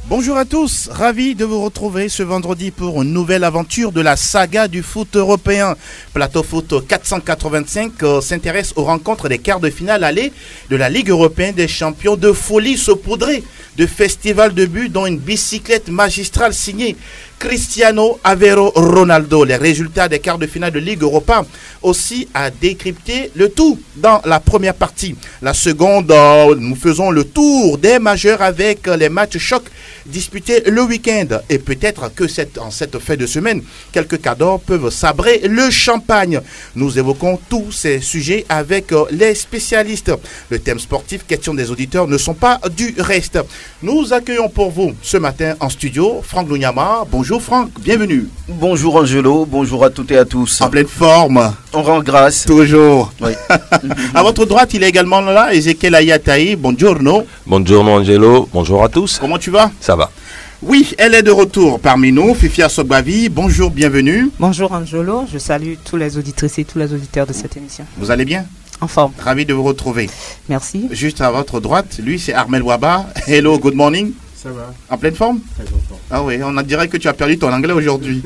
Bonjour à tous, ravi de vous retrouver ce vendredi pour une nouvelle aventure de la saga du foot européen. Plateau Foot 485 s'intéresse aux rencontres des quarts de finale aller de la Ligue européenne des champions, de folie saupoudrée, de festival de buts dont une bicyclette magistrale signée Cristiano Aveiro Ronaldo. Les résultats des quarts de finale de Ligue Europa aussi à décrypter, le tout dans la première partie. La seconde, nous faisons le tour des majeurs avec les matchs chocs disputés le week-end. Et peut-être que en cette fin de semaine, quelques cadeaux peuvent sabrer le champagne. Nous évoquons tous ces sujets avec les spécialistes. Le thème sportif, questions des auditeurs ne sont pas du reste. Nous accueillons pour vous ce matin en studio Franck Lunyama. Bonjour Franck, bienvenue. Bonjour Angelo, bonjour à toutes et à tous. En pleine forme. On rend grâce. Toujours. Oui. À votre droite, il est également là, Ezekiel Ayataï. Buongiorno. Bonjour Angelo, bonjour à tous. Comment tu vas? Ça va. Oui, elle est de retour parmi nous, Fifia Sogbavi. Bonjour, bienvenue. Bonjour Angelo, je salue tous les auditrices et tous les auditeurs de cette émission. Vous allez bien? En forme. Ravi de vous retrouver. Merci. Juste à votre droite, lui c'est Armel Waba. Hello, good morning. Ça va. En pleine forme? Très en forme. Ah oui, on dirait que tu as perdu ton anglais aujourd'hui.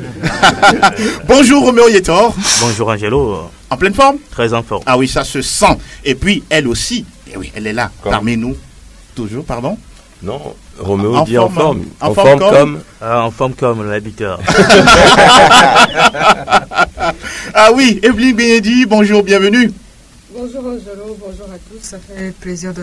Bonjour Roméo Yetor. Bonjour Angelo. En pleine forme? Très en forme. Ah oui, ça se sent. Et puis elle aussi, et oui, elle est là, parmi nous. Toujours, pardon? Non, Roméo dit en forme. En forme comme En forme comme l'habiteur. Ah oui, Evelyne Benedi, bonjour, bienvenue. Bonjour Angelo, bonjour à tous. Ça fait plaisir de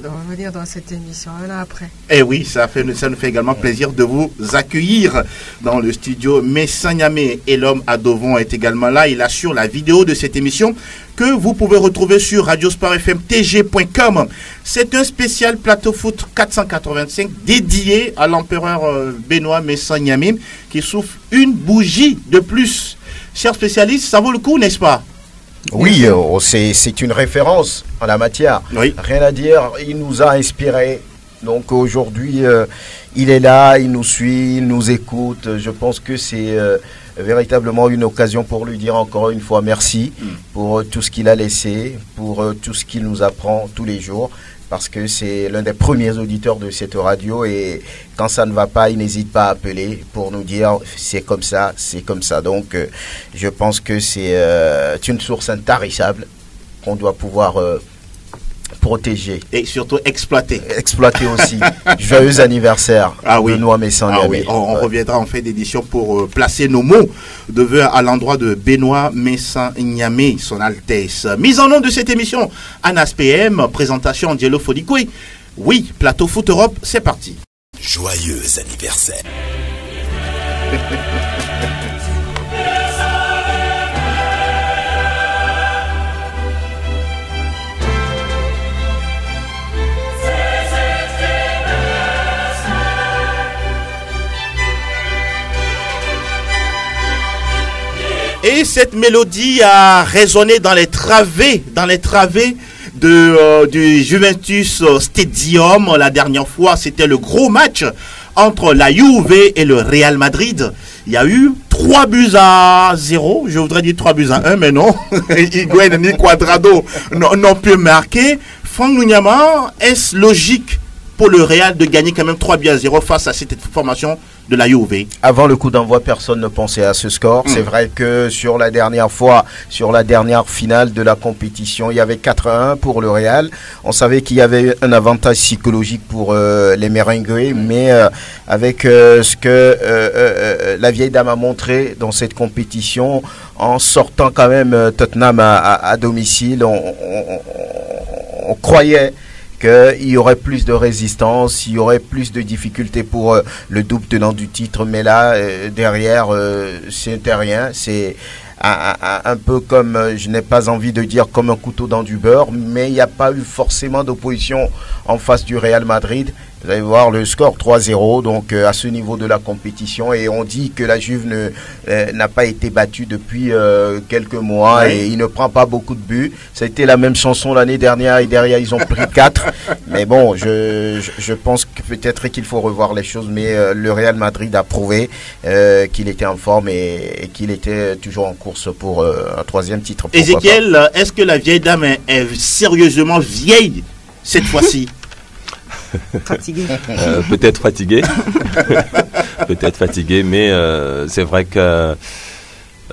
revenir dans cette émission un an après. Eh oui, ça nous fait également plaisir de vous accueillir dans le studio. Messin Niamé et l'homme à Dovon est également là. Il assure la vidéo de cette émission que vous pouvez retrouver sur radiosportfmtg.com. C'est un spécial plateau foot 485 dédié à l'empereur Benoît Messin Niamé qui souffle une bougie de plus. Chers spécialistes, ça vaut le coup, n'est-ce pas? Oui, c'est une référence en la matière. Oui. Rien à dire, il nous a inspirés. Donc aujourd'hui, il est là, il nous suit, il nous écoute. Je pense que c'est véritablement une occasion pour lui dire encore une fois merci pour tout ce qu'il a laissé, pour tout ce qu'il nous apprend tous les jours. Parce que c'est l'un des premiers auditeurs de cette radio et quand ça ne va pas, il n'hésite pas à appeler pour nous dire c'est comme ça, c'est comme ça. Donc je pense que c'est une source intarissable qu'on doit pouvoir protéger. Et surtout exploiter. Exploiter aussi. Joyeux anniversaire, oui. Benoît Messin Niamé. Oui. On reviendra en fin d'édition pour placer nos mots de vœux à l'endroit de Benoît Messin Niamé, son Altesse. Mise en œuvre de cette émission, Anas PM, présentation Angelo Fodikoui. Oui, Plateau Foot Europe, c'est parti. Joyeux anniversaire. Et cette mélodie a résonné dans les travées du Juventus Stadium. La dernière fois, c'était le gros match entre la Juve et le Real Madrid. Il y a eu 3-0. Je voudrais dire 3-1, mais non. Higuaín ni Cuadrado n'ont pu marquer. Franck Lunyama, est-ce logique pour le Real de gagner quand même 3-0 face à cette formation de la Juve? Avant le coup d'envoi, personne ne pensait à ce score. C'est vrai que sur la dernière finale de la compétition, il y avait 4-1 pour le Real. On savait qu'il y avait un avantage psychologique pour les Merengues, mais avec ce que la vieille dame a montré dans cette compétition, en sortant quand même Tottenham à domicile, on croyait qu'il y aurait plus de résistance, il y aurait plus de difficultés pour le double tenant du titre, mais là, derrière, c'était rien. C'est un peu comme, je n'ai pas envie de dire comme un couteau dans du beurre, mais il n'y a pas eu forcément d'opposition en face du Real Madrid. Vous allez voir le score 3-0, donc à ce niveau de la compétition, et on dit que la Juve n'a pas été battue depuis quelques mois, oui. Et il ne prend pas beaucoup de buts. Ça a été la même chanson l'année dernière, et derrière ils ont pris 4. Mais bon, je pense que peut-être qu'il faut revoir les choses, mais le Real Madrid a prouvé qu'il était en forme et qu'il était toujours en course pour un troisième titre. Ezekiel, est-ce que la vieille dame est sérieusement vieille cette fois-ci? Fatigué. Peut-être fatigué. Peut-être fatigué, mais c'est vrai que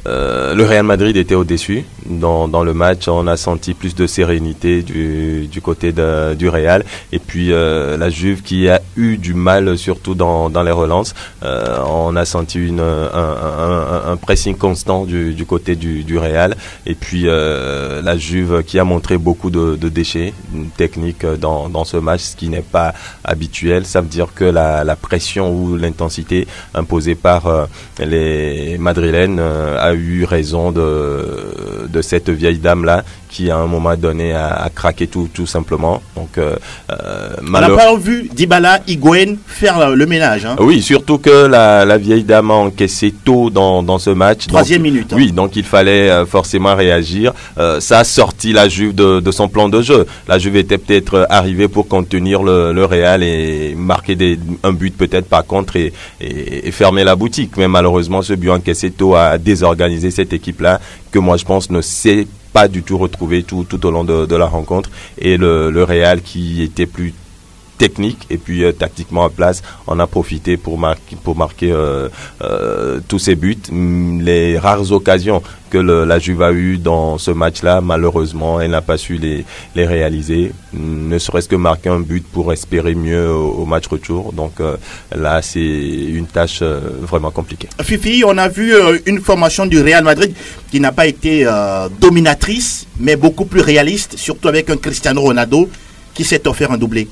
le Real Madrid était au-dessus dans le match. On a senti plus de sérénité du côté du Real. Et puis la Juve qui a eu du mal, surtout dans les relances. On a senti un pressing constant du côté du Real. Et puis la Juve qui a montré beaucoup de déchets techniques dans ce match, ce qui n'est pas habituel. Ça veut dire que la pression ou l'intensité imposée par les Madrilènes a eu raison de cette vieille dame-là qui à un moment donné a craqué tout simplement. Donc, on n'a pas vu Dybala, Higuaín faire le ménage. Hein. Oui, surtout que la vieille dame a encaissé tôt dans ce match. Troisième minute. Hein. Oui, donc il fallait forcément réagir. Ça a sorti la Juve de son plan de jeu. La Juve était peut-être arrivée pour contenir le Real et marquer un but peut-être par contre et fermer la boutique. Mais malheureusement, ce but encaissé tôt a désorganisé cette équipe-là que moi je pense ne sait pas du tout retrouvé tout au long de la rencontre, et le Real qui était plus technique et puis tactiquement en place on a profité pour marquer tous ces buts. Les rares occasions que la Juve a eu dans ce match-là, malheureusement elle n'a pas su les réaliser, ne serait-ce que marquer un but pour espérer mieux au match retour. Donc là c'est une tâche vraiment compliquée. Fifi, on a vu une formation du Real Madrid qui n'a pas été dominatrice mais beaucoup plus réaliste, surtout avec un Cristiano Ronaldo qui s'est offert un doublé.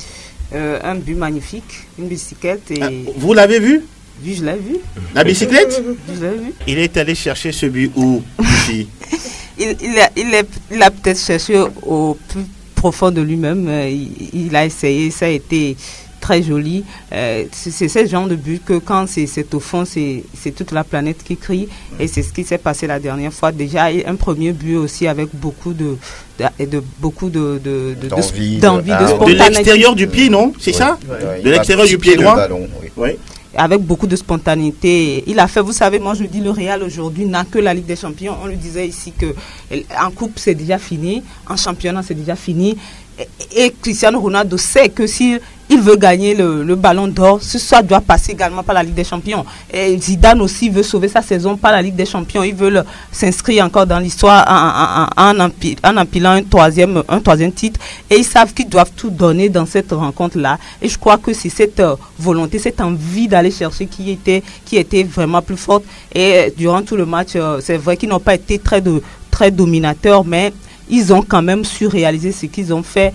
Un but magnifique, une bicyclette. Et... Vous l'avez vu? Oui, je l'ai vu. La bicyclette? Je l'ai vu. Il est allé chercher ce but où? il a peut-être cherché au plus profond de lui-même. Il a essayé, ça a été très joli. C'est ce genre de but que quand c'est au fond, c'est toute la planète qui crie. Et c'est ce qui s'est passé la dernière fois. Déjà, un premier but aussi avec beaucoup d'envie, de spontanéité. De l'extérieur du pied, non? C'est ça? Oui. De l'extérieur du pied droit? Oui. Avec beaucoup de spontanéité. Il a fait, vous savez, moi je dis le Real aujourd'hui n'a que la Ligue des Champions. On lui disait ici que en coupe c'est déjà fini, en championnat c'est déjà fini. Et Cristiano Ronaldo sait que s'il veut gagner le ballon d'or, ça doit passer également par la Ligue des Champions. Et Zidane aussi veut sauver sa saison par la Ligue des Champions. Il veut s'inscrire encore dans l'histoire en empilant un troisième titre. Et ils savent qu'ils doivent tout donner dans cette rencontre-là. Et je crois que c'est cette volonté, cette envie d'aller chercher qui était vraiment plus forte. Et durant tout le match, c'est vrai qu'ils n'ont pas été très dominateurs, mais ils ont quand même su réaliser ce qu'ils ont fait,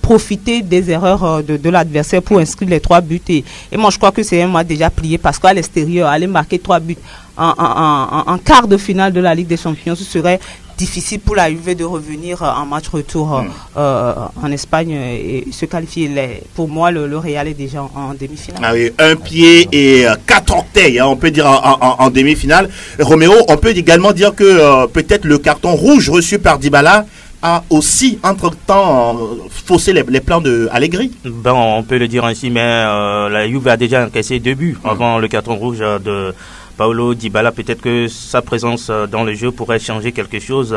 profiter des erreurs de l'adversaire pour inscrire les 3 buts. Et moi, je crois que c'est un match déjà plié parce qu'à l'extérieur, aller marquer 3 buts en quart de finale de la Ligue des Champions, ce serait difficile pour la Juve de revenir en match retour en Espagne et se qualifier. Pour moi, le Real est déjà en demi-finale. Ah oui, un pied et 4 orteils, hein, on peut dire en demi-finale. Roméo, on peut également dire que peut-être le carton rouge reçu par Dybala a aussi, entre-temps, faussé les plans de Allegri. Ben, on peut le dire ainsi, mais la Juve a déjà encaissé 2 buts avant le carton rouge de Paulo Dybala. Peut-être que sa présence dans le jeu pourrait changer quelque chose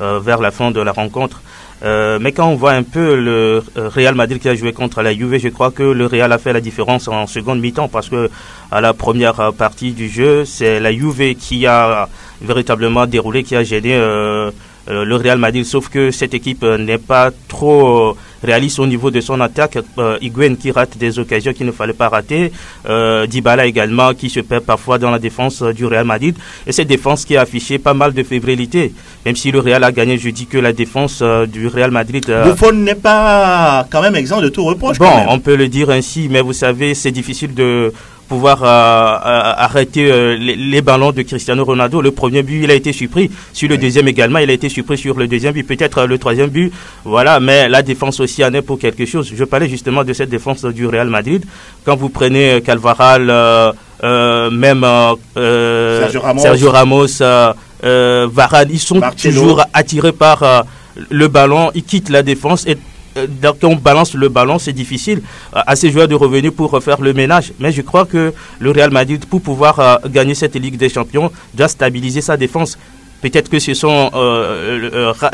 vers la fin de la rencontre. Mais quand on voit un peu le Real Madrid qui a joué contre la Juve, je crois que le Real a fait la différence en seconde mi-temps parce que à la première partie du jeu, c'est la Juve qui a véritablement déroulé, qui a gêné le Real Madrid, sauf que cette équipe n'est pas trop réaliste au niveau de son attaque. Higuaín qui rate des occasions qu'il ne fallait pas rater, Dybala également qui se perd parfois dans la défense du Real Madrid, et cette défense qui a affiché pas mal de fébrilité. Même si le Real a gagné, je dis que la défense du Real Madrid... Buffon n'est pas quand même exempt de tout reproche. Bon, on peut le dire ainsi, mais vous savez, c'est difficile de pouvoir arrêter les ballons de Cristiano Ronaldo. Le premier but, il a été surpris. Sur le deuxième également, il a été surpris sur le deuxième but. Peut-être le troisième but. Voilà, mais la défense aussi en est pour quelque chose. Je parlais justement de cette défense du Real Madrid. Quand vous prenez Carvajal, même Sergio Ramos, Varane, ils sont toujours attirés par le ballon. Ils quittent la défense et quand on balance le ballon, c'est difficile à ces joueurs de revenir pour refaire le ménage. Mais je crois que le Real Madrid, pour pouvoir gagner cette Ligue des Champions, doit stabiliser sa défense. peut-être que ce sont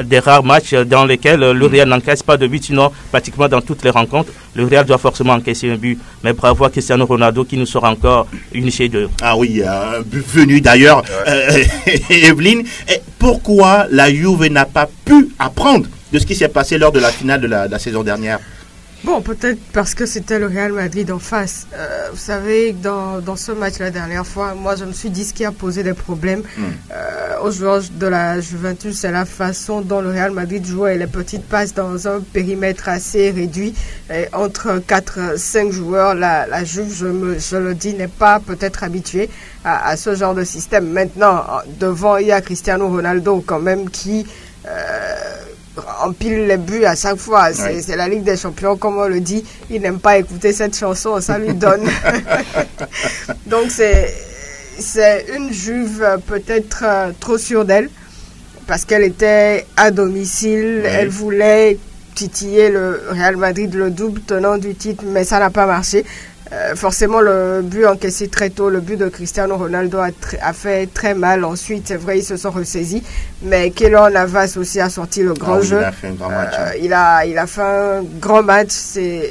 des rares matchs dans lesquels le Real n'encaisse pas de but, sinon pratiquement dans toutes les rencontres, le Real doit forcément encaisser un but. Mais bravo à Cristiano Ronaldo qui nous sort encore une chez deux. Ah oui, un but venu d'ailleurs, Evelyne. Pourquoi la Juve n'a pas pu apprendre de ce qui s'est passé lors de la finale de la saison dernière? Bon, peut-être parce que c'était le Real Madrid en face. Vous savez, dans ce match la dernière fois, moi je me suis dit ce qui a posé des problèmes aux joueurs de la Juventus, c'est la façon dont le Real Madrid jouait les petites passes dans un périmètre assez réduit. Et entre 4-5 joueurs, la Juve, je le dis, n'est pas peut-être habituée à ce genre de système. Maintenant, devant, il y a Cristiano Ronaldo quand même qui... empile les buts à chaque fois. C'est la Ligue des Champions, comme on le dit. Il n'aime pas écouter cette chanson, ça lui donne. Donc c'est une Juve peut-être trop sûre d'elle, parce qu'elle était à domicile, elle voulait titiller le Real Madrid, le double tenant du titre, mais ça n'a pas marché. Forcément, le but encaissé très tôt, le but de Cristiano Ronaldo a fait très mal. Ensuite, c'est vrai, ils se sont ressaisis. Mais Keylor Navas aussi a sorti le grand jeu. Il a fait un grand match. Il a fait un grand match. C'est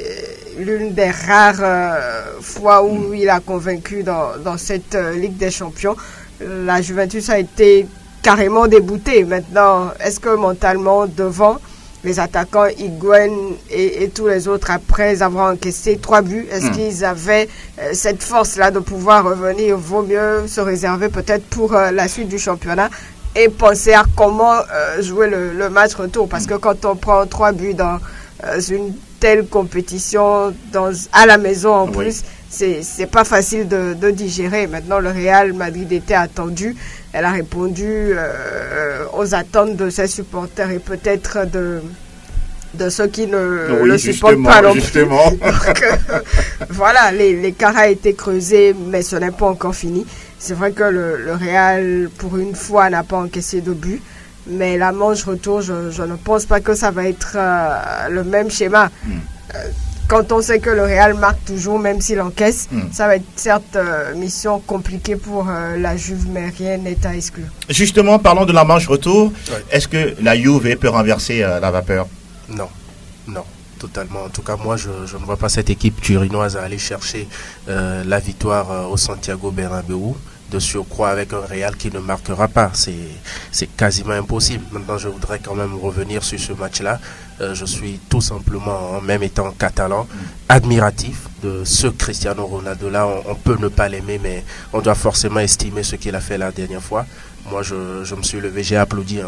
l'une des rares fois où il a convaincu dans cette Ligue des Champions. La Juventus a été carrément déboutée. Maintenant, est-ce que mentalement, devant les attaquants Higuaín et tous les autres, après avoir encaissé 3 buts, est-ce qu'ils avaient cette force-là de pouvoir revenir? Vaut mieux se réserver peut-être pour la suite du championnat et penser à comment jouer le match retour. Parce que quand on prend 3 buts dans une telle compétition, à la maison en plus, c'est pas facile de digérer. Maintenant, le Real Madrid était attendu. Elle a répondu aux attentes de ses supporters et peut-être de ceux qui ne le supportent pas non plus. Donc, voilà, l'écart a été creusé, mais ce n'est pas encore fini. C'est vrai que le Real, pour une fois, n'a pas encaissé de but. Mais la manche retour, je ne pense pas que ça va être le même schéma. Quand on sait que le Real marque toujours, même s'il encaisse, ça va être certes mission compliquée pour la Juve, mais rien n'est à exclure. Justement, parlons de la manche retour. Est-ce que la Juve peut renverser la vapeur? Non, totalement. En tout cas, moi, je ne vois pas cette équipe turinoise aller chercher la victoire au Santiago Bernabéu. De surcroît avec un Real qui ne marquera pas. C'est quasiment impossible. Maintenant, je voudrais quand même revenir sur ce match-là. Je suis tout simplement, même étant catalan, admiratif de ce Cristiano Ronaldo-là. On peut ne pas l'aimer, mais on doit forcément estimer ce qu'il a fait la dernière fois. Moi, je me suis levé, j'ai applaudi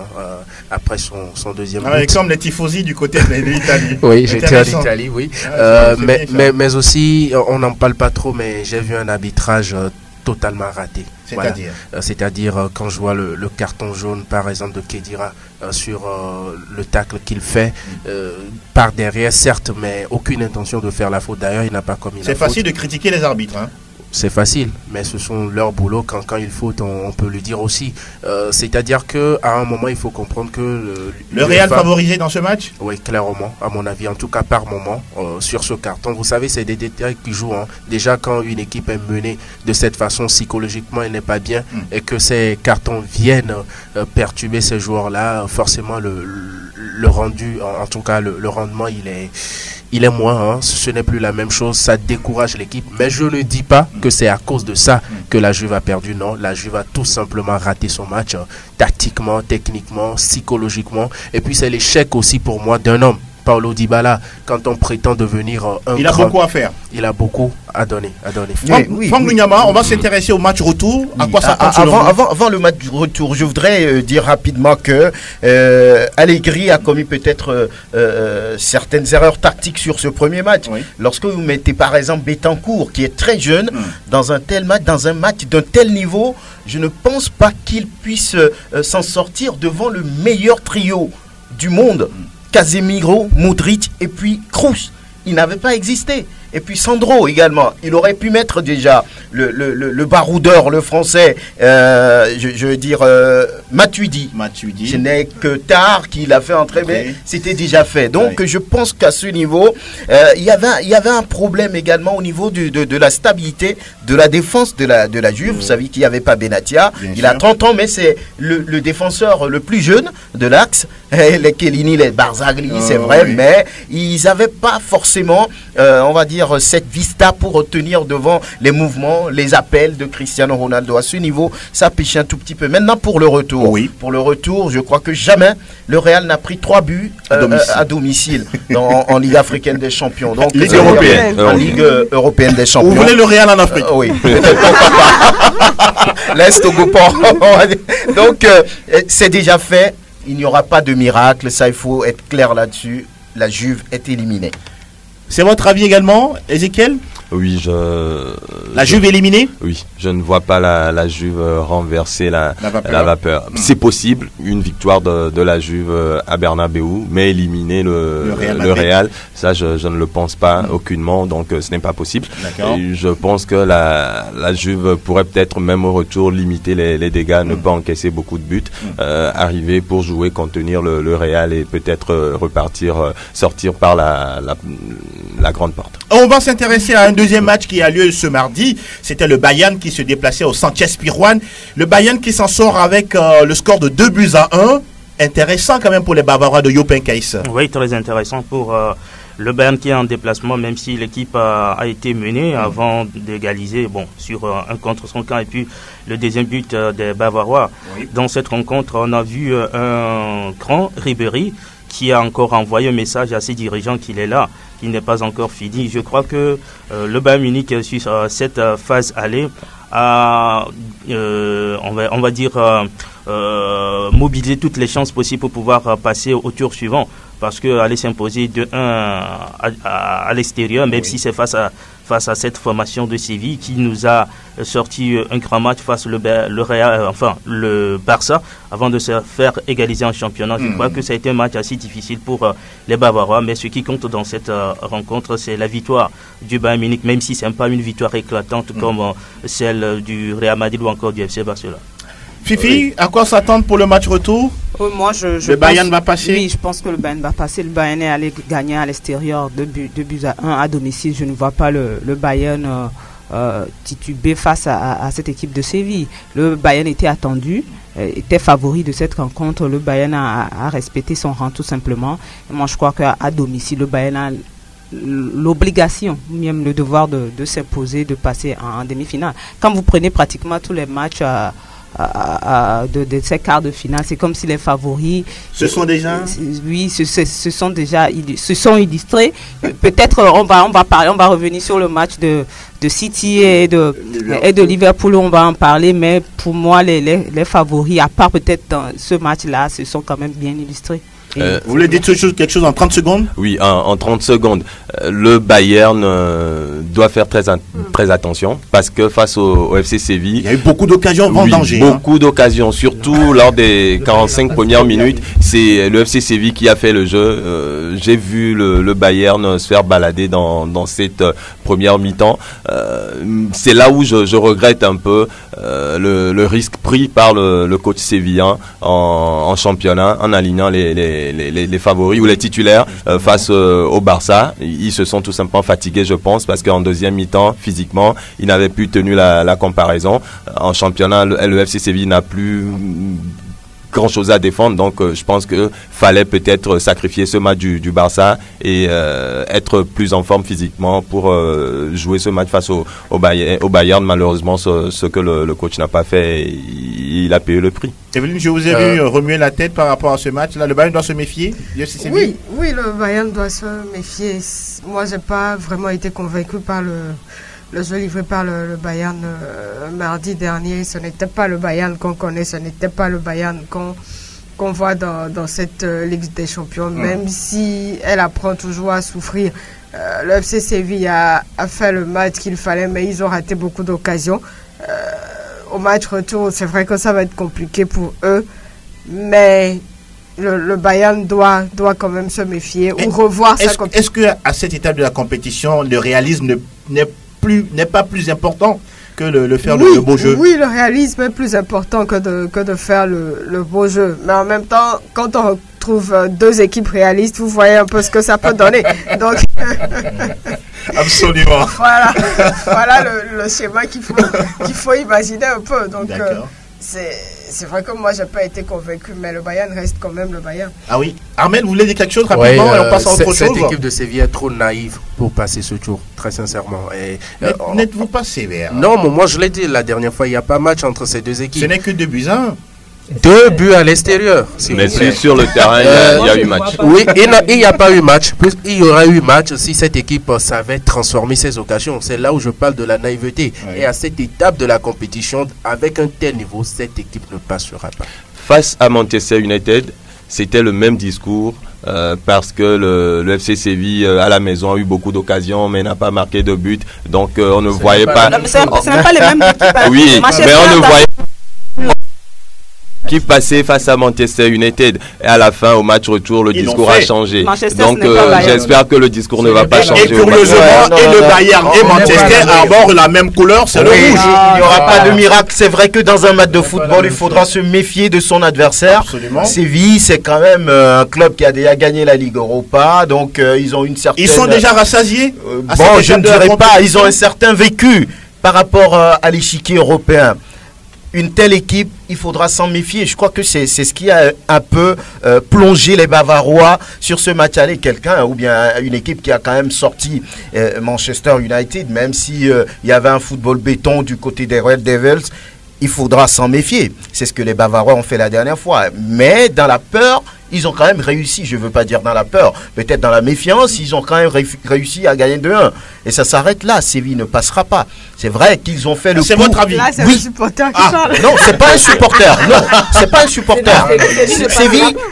après son deuxième but. Comme les tifosi du côté de l'Italie. Oui, j'étais en Italie, oui. Mais aussi, on n'en parle pas trop, mais j'ai vu un arbitrage totalement raté. C'est-à-dire quand je vois le carton jaune par exemple de Khedira sur le tacle qu'il fait par derrière, certes, mais aucune intention de faire la faute. D'ailleurs, il n'a pas commis la faute. C'est facile de critiquer les arbitres, hein. C'est facile, mais ce sont leurs boulots. Quand il faut, on peut le dire aussi. C'est-à-dire qu'à un moment, il faut comprendre que... Le Real favorisé dans ce match? Oui, clairement, à mon avis, en tout cas par moment, sur ce carton. Vous savez, c'est des détails qui jouent. Hein. Déjà, quand une équipe est menée de cette façon, psychologiquement, elle n'est pas bien, et que ces cartons viennent perturber ces joueurs-là, forcément, le rendu, en tout cas, le rendement, il est moins, hein. Ce n'est plus la même chose, ça décourage l'équipe, mais je ne dis pas que c'est à cause de ça que la Juve a perdu. Non, la Juve a tout simplement raté son match, tactiquement, techniquement, psychologiquement, et puis c'est l'échec aussi pour moi d'un homme, Paulo Dybala, quand on prétend devenir un il a beaucoup à faire. Il a beaucoup à donner. Franck Lunyama, on va s'intéresser au match retour. À quoi ça compte avant le match retour, je voudrais dire rapidement que Allegri a commis peut-être certaines erreurs tactiques sur ce premier match. Lorsque vous mettez par exemple Betancourt, qui est très jeune, dans un tel match, dans un match d'un tel niveau, je ne pense pas qu'il puisse s'en sortir devant le meilleur trio du monde. Casemiro, Modric et puis Kroos. Il n'avait pas existé. Et puis Sandro également. Il aurait pu mettre déjà le baroudeur, le français, je veux dire, Matuidi. Ce n'est que tard qu'il a fait entrer, mais c'était déjà fait. Donc je pense qu'à ce niveau, il y avait un problème également au niveau de la stabilité de la défense de la Juve. Vous savez qu'il n'y avait pas Benatia. Il a 30 ans, mais c'est le défenseur le plus jeune de l'axe. Les Chiellini, les Barzagli, c'est vrai, mais ils n'avaient pas forcément, on va dire, cette vista pour tenir devant les mouvements, les appels de Cristiano Ronaldo. À ce niveau, ça pêche un tout petit peu. Maintenant, pour le retour. Pour le retour, je crois que jamais le Real n'a pris 3 buts à domicile en Ligue africaine des champions. Donc, Ligue européenne. En Ligue européenne des champions. Vous voulez le Real en Afrique? Oui. L'Est au Gopor. Donc, c'est déjà fait. Il n'y aura pas de miracle. Ça, il faut être clair là-dessus. La Juve est éliminée. C'est votre avis également, Ezekiel? Oui, La Juve éliminée? Oui, je ne vois pas la Juve renverser la vapeur. C'est possible, une victoire de la Juve à Bernabeu, mais éliminer le Real, ça je ne le pense pas aucunement, donc ce n'est pas possible. Et je pense que la Juve pourrait peut-être même au retour limiter les dégâts, ne pas encaisser beaucoup de buts, arriver pour jouer, contenir le Real et peut-être repartir, sortir par la grande porte. On va s'intéresser à un deuxième match qui a lieu ce mardi. C'était le Bayern qui se déplaçait au Sanchez-Pizjuán. Le Bayern qui s'en sort avec le score de 2-1. Intéressant quand même pour les Bavarois de Jupp Heynckes. Oui, très intéressant pour le Bayern qui est en déplacement, même si l'équipe a été menée avant d'égaliser sur un contre son camp. Et puis le deuxième but des Bavarois. Dans cette rencontre, on a vu un grand Ribéry qui a encore envoyé un message à ses dirigeants qu'il est là, qu'il n'est pas encore fini. Je crois que le Bayern Munich sur cette phase aller a, on va dire, mobilisé toutes les chances possibles pour pouvoir passer au tour suivant. Parce qu'aller s'imposer de 1 à l'extérieur, même si c'est face à cette formation de Séville qui nous a sorti un grand match face le Barça, avant de se faire égaliser en championnat. Je crois que ça a été un match assez difficile pour les Bavarois, mais ce qui compte dans cette rencontre, c'est la victoire du Bayern Munich, même si ce n'est pas une victoire éclatante comme celle du Real Madrid ou encore du FC Barcelone. Fifi, à quoi s'attendre pour le match retour? Moi, le Bayern va passer? Oui, je pense que le Bayern va passer. Le Bayern est allé gagner à l'extérieur 2 buts à 1 à domicile. Je ne vois pas le Bayern tituber face à cette équipe de Séville. Le Bayern était attendu, était favori de cette rencontre. Le Bayern a respecté son rang tout simplement. Et moi, je crois qu'à domicile, le Bayern a l'obligation, même le devoir de s'imposer, de passer en demi-finale. Quand vous prenez pratiquement tous les matchs de ces quarts de finale, c'est comme si les favoris se sont déjà se sont illustrés. Peut-être on va revenir sur le match de City et de Liverpool, on va en parler, mais pour moi les favoris, à part peut-être dans ce match-là, se sont quand même bien illustrés. Vous voulez dire quelque chose en 30 secondes? Oui, en 30 secondes. Le Bayern doit faire très attention parce que face au FC Séville, il y a eu beaucoup d'occasions vendangées. Beaucoup d'occasions, surtout lors des 45 premières minutes. C'est le FC Séville qui a fait le jeu. J'ai vu le Bayern se faire balader dans cette première mi-temps. C'est là où je regrette un peu le risque pris par le coach sévillan en championnat, en alignant les favoris ou les titulaires face au Barça. Ils se sont tout simplement fatigués, je pense, parce qu'en deuxième mi-temps, physiquement, ils n'avaient plus tenu la comparaison. En championnat, le FC Séville n'a plus grand chose à défendre, donc je pense que fallait peut-être sacrifier ce match du Barça et être plus en forme physiquement pour jouer ce match face au Bayern. Malheureusement, ce que le coach n'a pas fait, il a payé le prix. Evelyne, je vous ai vu remuer la tête par rapport à ce match-là. Le Bayern doit se méfier? Oui, le Bayern doit se méfier. Moi, j'ai pas vraiment été convaincu par le jeu livré par le Bayern mardi dernier. Ce n'était pas le Bayern qu'on connaît, ce n'était pas le Bayern qu'on voit dans cette Ligue des Champions, même si elle apprend toujours à souffrir. Le FC Séville a fait le match qu'il fallait, mais ils ont raté beaucoup d'occasions. Au match retour, c'est vrai que ça va être compliqué pour eux, mais le Bayern doit quand même se méfier ou revoir sa compétition. Est-ce qu'à cette étape de la compétition, le réalisme n'est pas plus important que le faire le beau jeu? Oui, le réalisme est plus important que de faire le beau jeu. Mais en même temps, quand on retrouve deux équipes réalistes, vous voyez un peu ce que ça peut donner. Donc, absolument. Voilà le schéma qu'il faut imaginer un peu. Donc, c'est vrai que moi, je n'ai pas été convaincu, mais le Bayern reste quand même le Bayern. Ah oui. Armel, vous voulez dire quelque chose rapidement et on passe à autre chose? Cette équipe de Séville est trop naïve pour passer ce tour, très sincèrement. N'êtes-vous pas sévère? Non, mais moi je l'ai dit la dernière fois, il n'y a pas match entre ces deux équipes. Ce n'est que 2-1. 2 buts à l'extérieur. Mais sur le terrain, il y a eu match. Oui, il n'y a pas eu match. Plus, il y aura eu match si cette équipe savait transformer ses occasions. C'est là où je parle de la naïveté. Oui. Et à cette étape de la compétition, avec un tel niveau, cette équipe ne passera pas. Face à Manchester United, c'était le même discours. Parce que le FC Séville à la maison a eu beaucoup d'occasions mais n'a pas marqué de but. Donc on ne voyait pas... C'est même pas les mêmes équipes. Oui, mais on ne voyait qui passait face à Manchester United et à la fin au match retour le discours a changé. Donc j'espère que le discours ne va pas changer. Et curieusement, le Bayern et Manchester arborent la même couleur, c'est le rouge. Il n'y aura pas de miracle. C'est vrai que dans un match de football, il faudra se méfier de son adversaire. Absolument. Séville, c'est quand même un club qui a déjà gagné la Ligue Europa, donc ils ont une certaine... Ils sont déjà rassasiés. Bon, je ne dirais pas, ils ont un certain vécu par rapport à l'échiquier européen. Une telle équipe, il faudra s'en méfier. Je crois que c'est ce qui a un peu plongé les Bavarois sur ce match aller. Quelqu'un, ou bien une équipe qui a quand même sorti Manchester United, même si il y avait un football béton du côté des Red Devils, il faudra s'en méfier. C'est ce que les Bavarois ont fait la dernière fois. Mais dans la peur, ils ont quand même réussi. Je ne veux pas dire dans la peur, peut-être dans la méfiance, ils ont quand même réussi à gagner 2-1. Et ça s'arrête là. Séville ne passera pas. C'est vrai qu'ils ont fait le coup. C'est votre avis? Là, c'est le supporter qui parle. Non, c'est pas un supporter. Non, c'est pas un supporter.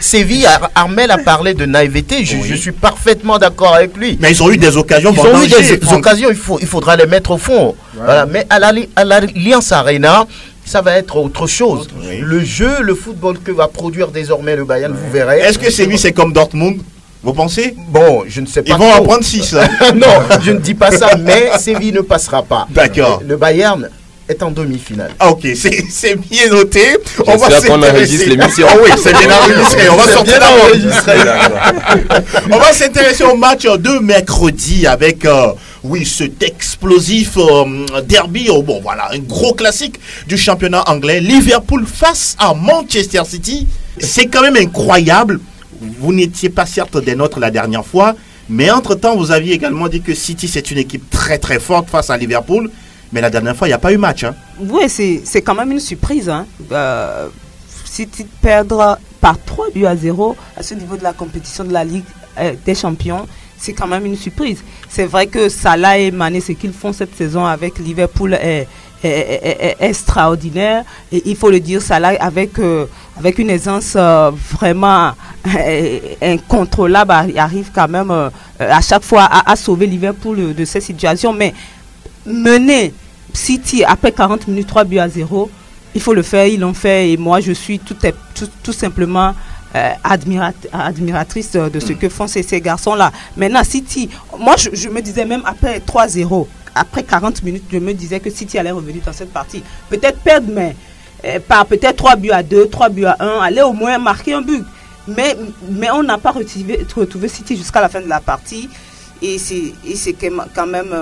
Séville, Armel a parlé de naïveté. Je suis parfaitement d'accord avec lui. Mais ils ont eu des occasions. Ils ont eu des occasions. Il faudra les mettre au fond. Ouais. Voilà. Mais à l'Allianz Arena, ça va être autre chose. Oui. Le jeu, le football que va produire désormais le Bayern, vous verrez. Est-ce que Séville, c'est comme Dortmund? Vous pensez? Bon, je ne sais pas. Ils vont en prendre 6. Non, je ne dis pas ça, mais Séville ne passera pas. D'accord. Le Bayern est en demi-finale. Ah, ok, c'est bien noté. On va s'intéresser. L'émission. Oh oui, c'est bien enregistré. On va sortir d'enregistrer. On va s'intéresser au match de mercredi avec... oui, cet explosif derby, bon voilà, un gros classique du championnat anglais. Liverpool face à Manchester City. C'est quand même incroyable. Vous n'étiez pas certes des nôtres la dernière fois, mais entre-temps, vous aviez également dit que City, c'est une équipe très très forte face à Liverpool. Mais la dernière fois, il n'y a pas eu match. Hein. Oui, c'est quand même une surprise. Hein. City perdra par 3-0 à ce niveau de la compétition de la Ligue des Champions. C'est quand même une surprise. C'est vrai que Salah et Mané, ce qu'ils font cette saison avec Liverpool est extraordinaire. Et il faut le dire, Salah avec une aisance vraiment incontrôlable, il arrive quand même à chaque fois à sauver Liverpool de cette situation. Mais mener City après 40 minutes 3-0, il faut le faire, ils l'ont fait. Et moi, je suis tout simplement... admiratrice de ce que font ces garçons-là. Maintenant, City, moi je me disais même après 3-0, après 40 minutes, je me disais que City allait revenir dans cette partie. Peut-être perdre, mais par peut-être 3-2, 3-1, aller au moins marquer un but. Mais on n'a pas retrouvé City jusqu'à la fin de la partie. Et c'est quand même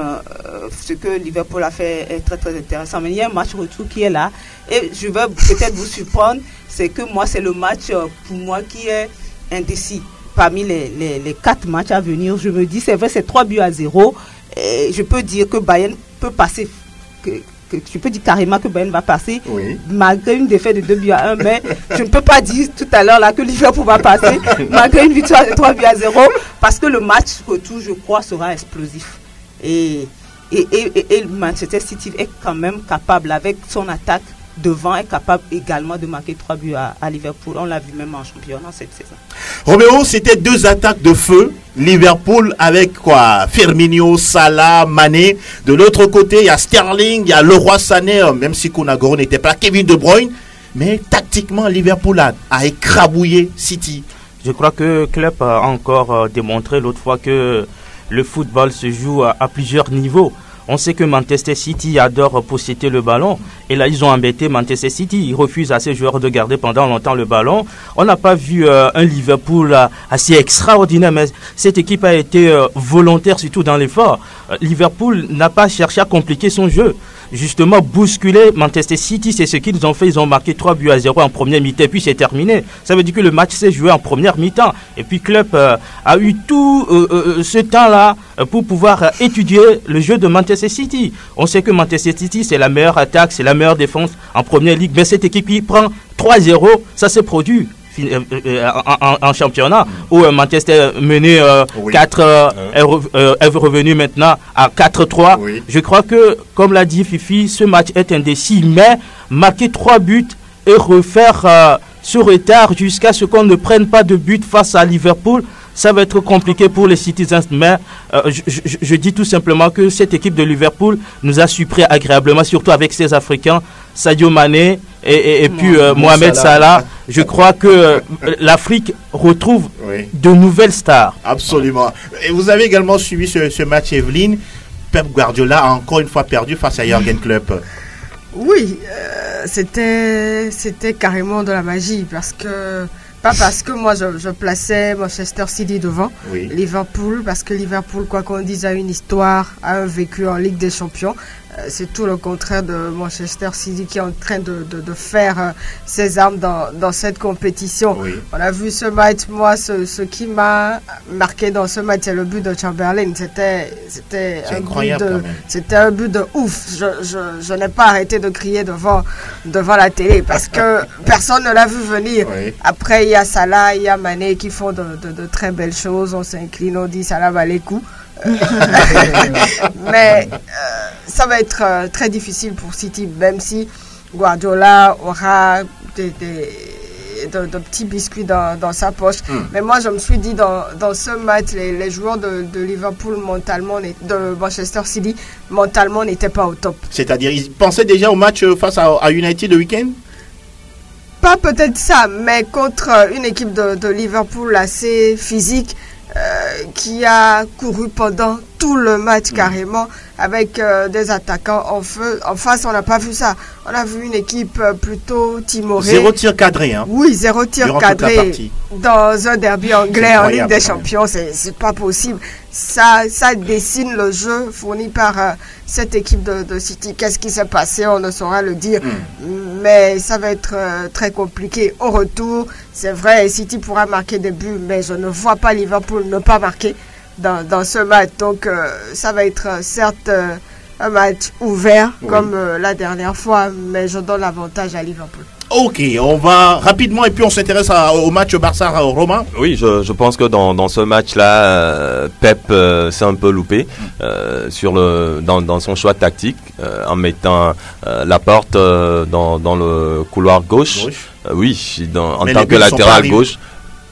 ce que Liverpool a fait est très très intéressant. Mais il y a un match retour qui est là. Et je vais peut-être vous surprendre, c'est que moi c'est le match pour moi qui est indécis. Parmi les 4 matchs à venir, je me dis c'est vrai c'est 3-0. Et je peux dire que Bayern peut passer, je peux dire carrément que Bayern va passer, oui, malgré une défaite de 2-1, mais je ne peux pas dire tout à l'heure là que Liverpool va passer malgré une victoire de 3-0, parce que le match retour, je crois, sera explosif. Et Manchester City est quand même capable, avec son attaque devant, est capable également de marquer 3 buts à Liverpool. On l'a vu même en championnat cette saison. Roméo, c'était 2 attaques de feu. Liverpool avec quoi? Firmino, Salah, Mané. De l'autre côté, il y a Sterling, il y a Leroy Sané, même si Kun Aguero n'était pas, Kevin De Bruyne. mais tactiquement, Liverpool a écrabouillé City. Je crois que Klopp a encore démontré l'autre fois que le football se joue à plusieurs niveaux. On sait que Manchester City adore posséder le ballon. Et là, ils ont embêté Manchester City. Ils refusent à ces joueurs de garder pendant longtemps le ballon. On n'a pas vu un Liverpool assez extraordinaire, mais cette équipe a été volontaire, surtout dans l'effort. Liverpool n'a pas cherché à compliquer son jeu. Justement, bousculer Manchester City, c'est ce qu'ils ont fait. Ils ont marqué 3-0 en première mi-temps, et puis c'est terminé. Ça veut dire que le match s'est joué en première mi-temps. Et puis Klopp a eu tout ce temps-là pour pouvoir étudier le jeu de Manchester City. On sait que Manchester City, c'est la meilleure attaque, c'est la meilleure défense en première ligue. Mais cette équipe qui prend 3-0, ça s'est produit en championnat, où Manchester mené 4 est revenu maintenant à 4-3. Oui. Je crois que, comme l'a dit Fifi, ce match est indécis, mais marquer 3 buts et refaire ce retard jusqu'à ce qu'on ne prenne pas de but face à Liverpool, ça va être compliqué pour les Citizens, mais je dis tout simplement que cette équipe de Liverpool nous a surpris agréablement, surtout avec ces Africains, Sadio Mané et puis Mohamed Salah. Je crois que l'Afrique retrouve de nouvelles stars. Absolument. Et vous avez également suivi ce match, Evelyne. Pep Guardiola a encore une fois perdu face à Jürgen Klopp. Oui, c'était carrément de la magie, pas parce que moi je plaçais Manchester City devant Liverpool, parce que Liverpool, quoi qu'on dise, a une histoire, a un vécu en Ligue des Champions. C'est tout le contraire de Manchester City qui est en train de faire ses armes dans cette compétition. Oui. On a vu ce match. Moi, ce qui m'a marqué dans ce match, c'est le but de Chamberlain. C'était un but de ouf. Je n'ai pas arrêté de crier devant la télé parce que personne ne l'a vu venir. Oui. Après, il y a Salah, il y a Mané qui font de très belles choses. On s'incline, on dit Salah va les coups. Mais ça va être très difficile pour City, même si Guardiola aura de petits biscuits dans sa poche. Mais moi, je me suis dit, dans ce match, les joueurs de Liverpool mentalement, de Manchester City, mentalement, n'étaient pas au top. C'est-à-dire, ils pensaient déjà au match face à United le week-end? Pas peut-être ça, mais contre une équipe de Liverpool assez physique, qui a couru pendant tout le match carrément, avec des attaquants en feu. En face, on n'a pas vu ça. On a vu une équipe plutôt timorée. 0 tir cadré. Hein. Oui, 0 tir cadré dans un derby anglais en Ligue des Champions. C'est pas possible. Ça dessine le jeu fourni par cette équipe de City. Qu'est-ce qui s'est passé? On ne saura le dire. Mais ça va être très compliqué. Au retour, c'est vrai, City pourra marquer des buts, mais je ne vois pas Liverpool ne pas marquer dans ce match. Donc ça va être certes un match ouvert comme la dernière fois, mais je donne l'avantage à Liverpool. Ok, on va rapidement et puis on s'intéresse au match Barça-Roma. Oui, je pense que dans ce match-là, Pep s'est un peu loupé dans son choix tactique, en mettant Laporte dans le couloir gauche. Oui, en tant que latéral gauche.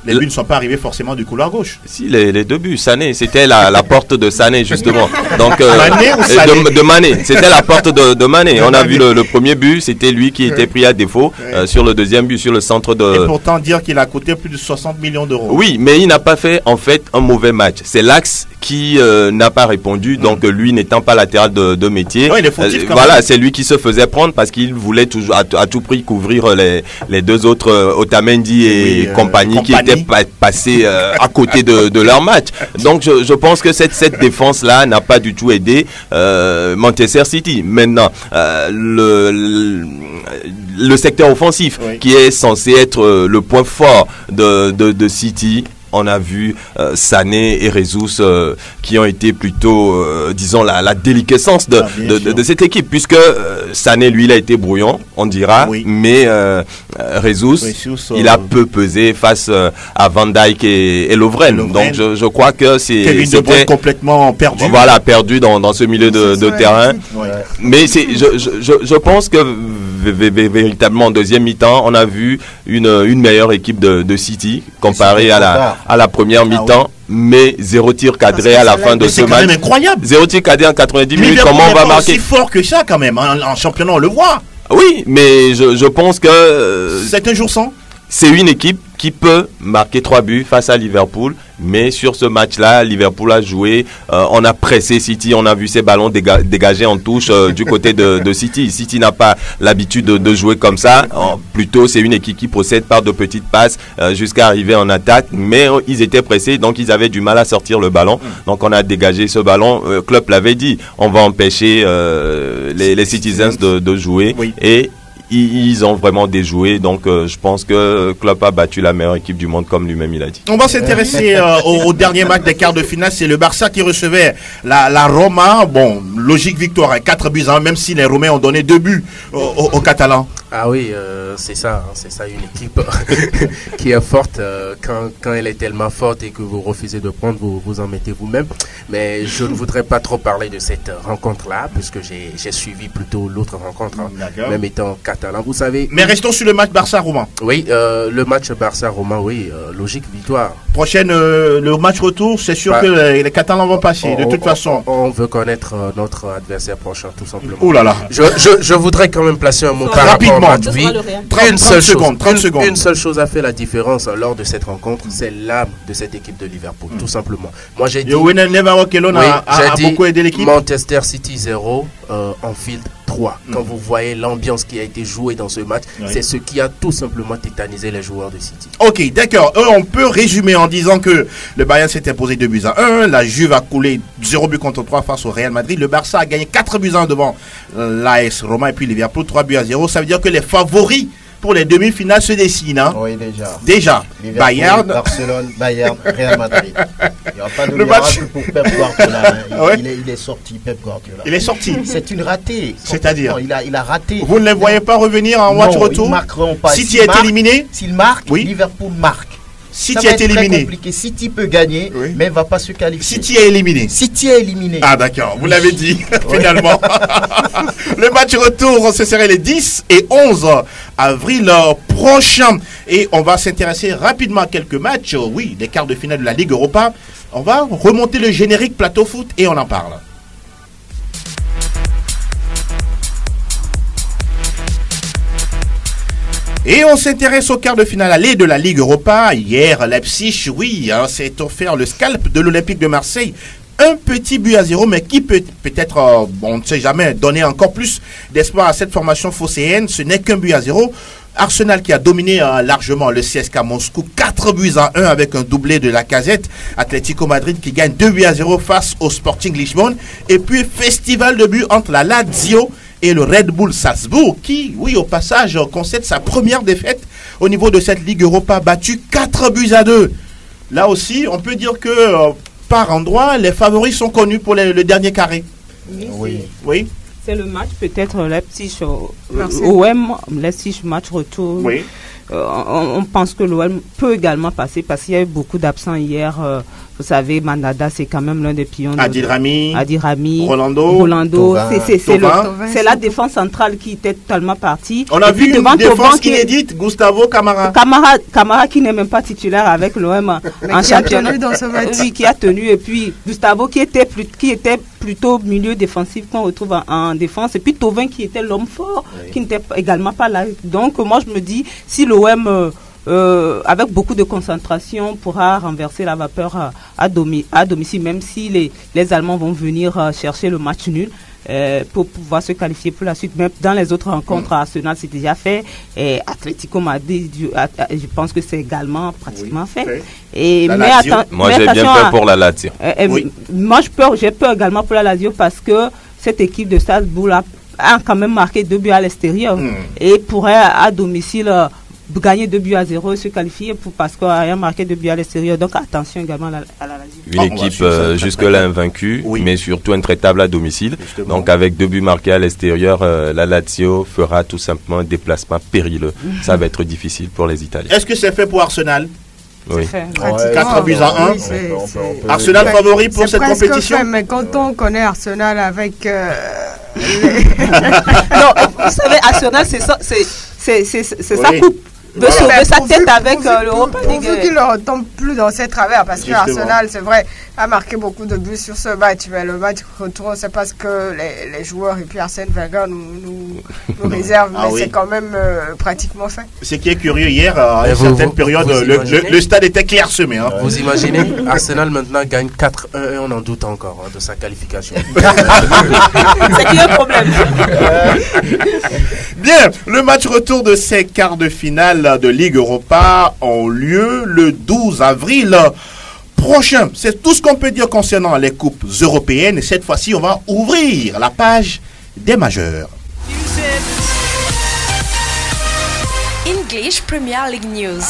Les buts ne sont pas arrivés forcément du couloir gauche. Si, les 2 buts. Sané, c'était la porte de Sané, justement. Donc, Mané ou Sané de Mané. C'était la porte de Mané. On a vu le premier but, c'était lui qui était pris à défaut. Sur le deuxième but, sur le centre de... Et pourtant dire qu'il a coûté plus de 60 millions d'euros. Oui, mais il n'a pas fait, en fait, un mauvais match. C'est l'axe qui n'a pas répondu. Donc, lui n'étant pas latéral de métier. Oui, il est fautif quand voilà, même. c'est lui qui se faisait prendre parce qu'il voulait toujours, à tout prix couvrir les 2 autres, Otamendi et compagnie qui étaient passés à côté de leur match. Donc je pense que cette défense-là n'a pas du tout aidé Manchester City. Maintenant, le secteur offensif qui est censé être le point fort de City, on a vu Sané et Jesus qui ont été plutôt, disons, la déliquescence de cette équipe, puisque Sané, lui, il a été brouillon, on dira, mais Jesus, il a peu pesé face à Van Dijk et Lovren. Donc, je crois que c'était complètement perdu. Voilà, perdu dans ce milieu de terrain. Mais je pense que véritablement en deuxième mi-temps, on a vu une meilleure équipe de City comparée à la première mi-temps, mais 0 tir cadré à la fin de ce match. C'est quand même incroyable. 0 tir cadré en 90 minutes, comment on va marquer? C'est fort que ça quand même, en championnat on le voit. Oui, mais je pense que c'est un jour sans. C'est une équipe qui peut marquer 3 buts face à Liverpool, mais sur ce match-là, Liverpool a joué, on a pressé City, on a vu ces ballons dégagés en touche du côté de City. City n'a pas l'habitude de jouer comme ça, plutôt c'est une équipe qui procède par de petites passes jusqu'à arriver en attaque, mais ils étaient pressés, donc ils avaient du mal à sortir le ballon, donc on a dégagé ce ballon. Klopp l'avait dit, on va empêcher les Citizens de jouer, oui. Et ils ont vraiment déjoué, donc je pense que Klopp a battu la meilleure équipe du monde, comme lui-même il a dit. On va s'intéresser au dernier match des quarts de finale. C'est le Barça qui recevait la Roma. Bon, logique victoire, 4-1, même si les Romains ont donné 2 buts aux Catalans. Ah oui, c'est ça une équipe qui est forte. Quand elle est tellement forte et que vous refusez de prendre, vous en mettez vous-même. Mais je ne voudrais pas trop parler de cette rencontre-là, puisque j'ai suivi plutôt l'autre rencontre, même étant catalan, vous savez. Mais restons sur le match Barça-Roma. Oui, le match Barça-Roma, oui, logique victoire. Prochaine, le match retour, c'est sûr que les Catalans vont passer, de toute façon. On veut connaître notre adversaire prochain, tout simplement. Ouh là là. Je voudrais quand même placer un mot par rapport au match. Oui, 30 secondes. Une seule chose a fait la différence lors de cette rencontre, c'est l'âme de cette équipe de Liverpool, tout simplement. Moi j'ai dit, a beaucoup aidé l'équipe. Manchester City 0, Anfield 3. Quand vous voyez l'ambiance qui a été jouée dans ce match, c'est ce qui a tout simplement tétanisé les joueurs de City. Ok, d'accord. On peut résumer en disant que le Bayern s'est imposé 2-1. La Juve a coulé 0 but contre 3 face au Real Madrid. Le Barça a gagné 4-1 devant l'AS Roma et puis Liverpool 3-0. Ça veut dire que les favoris pour les demi-finales se dessinent. Hein? Oui, déjà. Bayern, Barcelone, Bayern, Real Madrid. Il n'y aura pas de miracle pour Pep Guardiola. Il est sorti, Pep Guardiola. Il est sorti. C'est une ratée. C'est-à-dire il a raté. Vous ne les voyez pas revenir en match retour? Ils marqueront pas. City est éliminé. S'il marque, Liverpool marque. City est éliminé. Compliqué. City peut gagner, mais il ne va pas se qualifier. City est éliminé. City est éliminé. Ah d'accord, vous l'avez dit, finalement. Le match retour, ce serait les 10 et 11 avril prochain. Et on va s'intéresser rapidement à quelques matchs, des quarts de finale de la Ligue Europa. On va remonter le générique Plateau Foot et on en parle. Et on s'intéresse au quart de finale aller de la Ligue Europa. Hier, Leipzig, s'est offert le scalp de l'Olympique de Marseille. Un petit but à 0, mais qui peut-être, on ne sait jamais, donner encore plus d'espoir à cette formation phocéenne. Ce n'est qu'un but à 0. Arsenal qui a dominé largement le CSKA Moscou, 4-1 avec un doublé de Lacazette. Atlético Madrid qui gagne 2-0 face au Sporting Lisbonne. Et puis, festival de buts entre la Lazio et le Red Bull Salzbourg qui, au passage, concède sa première défaite au niveau de cette Ligue Europa, battu 4-2. Là aussi, on peut dire que par endroit, les favoris sont connus pour le dernier carré. Oui. C'est le match peut-être Leipzig-OM, Leipzig match retour. Oui. On pense que l'OM peut également passer parce qu'il y a eu beaucoup d'absents hier. Vous savez, Mandanda, c'est quand même l'un des pions. Adil Rami, Rolando. C'est la défense centrale qui était totalement partie. On a vu une défense inédite, Gustavo Camara. Camara qui n'est même pas titulaire avec l'OM en championnat. Dans ce match. Oui, qui a tenu. Et puis Gustavo qui était plutôt milieu défensif qu'on retrouve en défense. Et puis Thauvin qui était l'homme fort, qui n'était également pas là. Donc moi je me dis, si l'OM... avec beaucoup de concentration, pourra renverser la vapeur à domicile, même si les Allemands vont venir chercher le match nul pour pouvoir se qualifier pour la suite. Même dans les autres rencontres, Arsenal c'est déjà fait, et Atlético Madrid, je pense que c'est également pratiquement fait. Moi j'ai bien peur pour la Lazio. Moi j'ai peur également pour la Lazio parce que cette équipe de Salzbourg a quand même marqué 2 buts à l'extérieur et pourrait à domicile gagner 2-0 et se qualifier parce qu'on a rien marqué 2 buts à l'extérieur. Donc attention également à la Lazio. Une équipe jusque-là invaincue, mais surtout intraitable à domicile. Justement. Donc avec 2 buts marqués à l'extérieur, la Lazio fera tout simplement un déplacement périlleux. Ça va être difficile pour les Italiens. Est-ce que c'est fait pour Arsenal? Oui. 4-1. Arsenal favori pour cette compétition. Mais quand on connaît Arsenal avec... Non, vous savez, Arsenal, c'est sa coupe. veut sauver sa tête avec l'Europa League. Pourvu qu'il ne retombe plus dans ses travers, parce que Justement. Arsenal, c'est vrai, a marqué beaucoup de buts sur ce match, mais le match retour, c'est parce que les joueurs et puis Arsène Wenger nous réservent, Ah mais oui. c'est quand même pratiquement fait. Ce qui est curieux, hier, à Et une vous- certaine vous- période, vous imaginez le stade était clairsemé. Hein. Vous imaginez, Arsenal maintenant gagne 4-1 et on en doute encore de sa qualification. C'est qu'il y a un problème. Bien, le match retour de ces quarts de finale de Ligue Europa ont lieu le 12 avril prochain. C'est tout ce qu'on peut dire concernant les coupes européennes. Et cette fois-ci, on va ouvrir la page des majeurs. English Premier League News.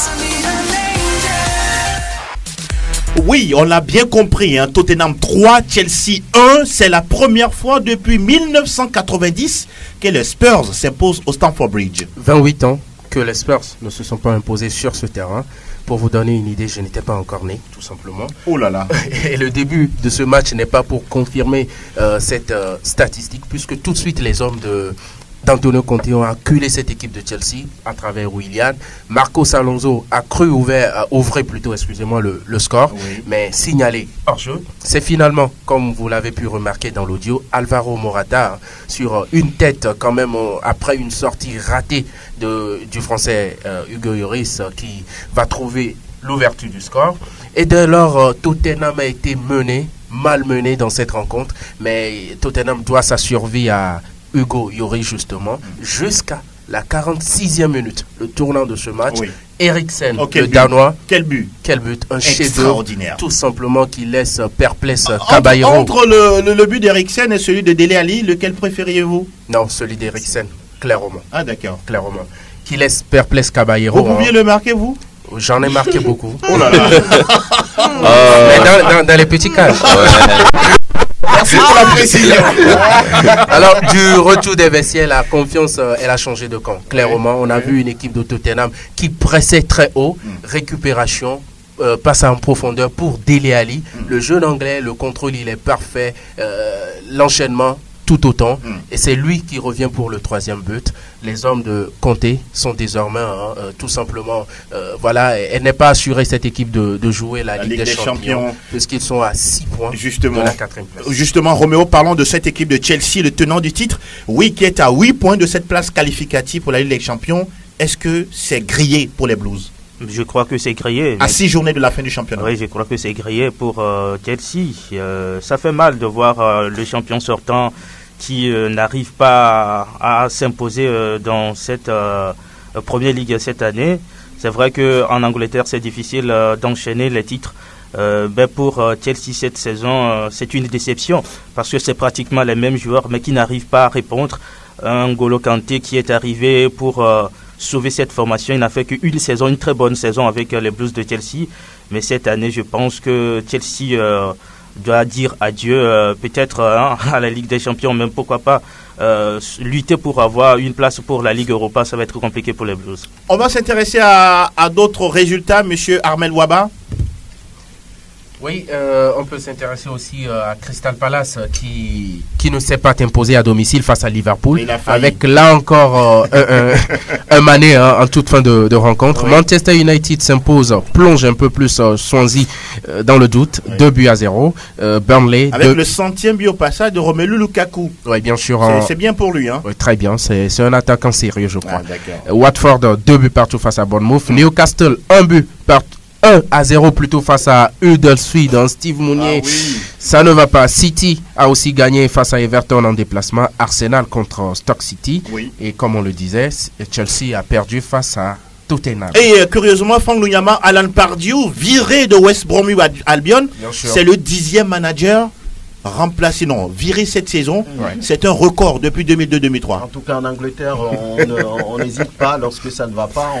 Oui, on l'a bien compris. Hein. Tottenham 3, Chelsea 1. C'est la première fois depuis 1990 que les Spurs s'imposent au Stamford Bridge. 28 ans que les Spurs ne se sont pas imposés sur ce terrain. Pour vous donner une idée, je n'étais pas encore né, tout simplement. Oh là là. Et le début de ce match n'est pas pour confirmer cette statistique, puisque tout de suite les hommes d'Antonio Conte ont acculé cette équipe de Chelsea à travers Willian. Marcos Alonso a cru ouvrir le score, Oui. mais signalé hors jeu. C'est finalement, comme vous l'avez pu remarquer dans l'audio, Alvaro Morata sur une tête quand même après une sortie ratée du français Hugo Lloris qui va trouver l'ouverture du score. Et dès lors, Tottenham a été malmené dans cette rencontre, mais Tottenham doit sa survie à Hugo Lloris justement, jusqu'à la 46e minute, le tournant de ce match. Oui. Eriksen, Oh, quel le but. Danois, Quel but. quel but, un chef-d'œuvre, Extraordinaire. tout simplement qui laisse perplexe Caballero. Entre le but d'Eriksen et celui de Dele Alli, lequel préfériez-vous? Non, celui d'Eriksen, clairement, Ah d'accord. clairement. Qui laisse perplexe Caballero. Vous pouviez le marquer, vous? J'en ai marqué beaucoup. Oh là là. Mais dans les petits cages. Merci pour la précision. Alors, du retour des vestiaires, la confiance, elle a changé de camp. Clairement, on a vu une équipe de Tottenham qui pressait très haut, récupération, passe en profondeur pour Dele Alli. Le jeune anglais, le contrôle, il est parfait. L'enchaînement, tout autant. Et c'est lui qui revient pour le 3e but. Les hommes de Conte sont désormais, tout simplement, voilà, elle n'est pas assurée, cette équipe, de jouer la Ligue des Champions, puisqu'ils sont à 6 points Justement. de la 4e place. Justement, Roméo, parlons de cette équipe de Chelsea, le tenant du titre. Oui, qui est à 8 points de cette place qualificative pour la Ligue des Champions. Est-ce que c'est grillé pour les Blues? Je crois que c'est grillé. À 6 journées de la fin du championnat. Oui, je crois que c'est grillé pour Chelsea. Ça fait mal de voir le champion sortant qui n'arrive pas à s'imposer dans cette première ligue cette année. C'est vrai qu'en Angleterre, c'est difficile d'enchaîner les titres. Ben pour Chelsea cette saison, c'est une déception parce que c'est pratiquement les mêmes joueurs mais qui n'arrivent pas à répondre. Un N'Golo Kanté qui est arrivé pour sauver cette formation. Il n'a fait qu'une saison, une très bonne saison avec les Blues de Chelsea. Mais cette année, je pense que Chelsea doit dire adieu peut-être à la Ligue des Champions, même pourquoi pas lutter pour avoir une place pour la Ligue Europa. Ça va être compliqué pour les Blues. On va s'intéresser à d'autres résultats, monsieur Armel Waba. Oui, on peut s'intéresser aussi à Crystal Palace qui ne s'est pas imposé à domicile face à Liverpool, Il a failli. avec là encore un Mané en toute fin de rencontre. Oui. Manchester United s'impose, plonge un peu plus Swansea dans le doute, 2-0. Burnley, Avec le 100e but au passage de Romelu Lukaku. ouais, bien sûr. C'est bien pour lui. Hein. Ouais, très bien, c'est un attaquant sérieux, je crois. Ah, d'accord. Watford, 2 buts partout face à Bournemouth. Newcastle, 1 but partout. 1-0 plutôt face à Huddersfield, hein, Steve Mounier. Ah oui. Ça ne va pas. City a aussi gagné face à Everton en déplacement. Arsenal contre Stoke City. Oui. Et comme on le disait, Chelsea a perdu face à Tottenham. Et curieusement, Franck Luyama, Alan Pardew, viré de West Bromwich Albion, Bien sûr. c'est le 10e manager remplacé, non, viré cette saison. Ouais. C'est un record depuis 2002-2003. En tout cas, en Angleterre, on n'hésite pas. Lorsque ça ne va pas,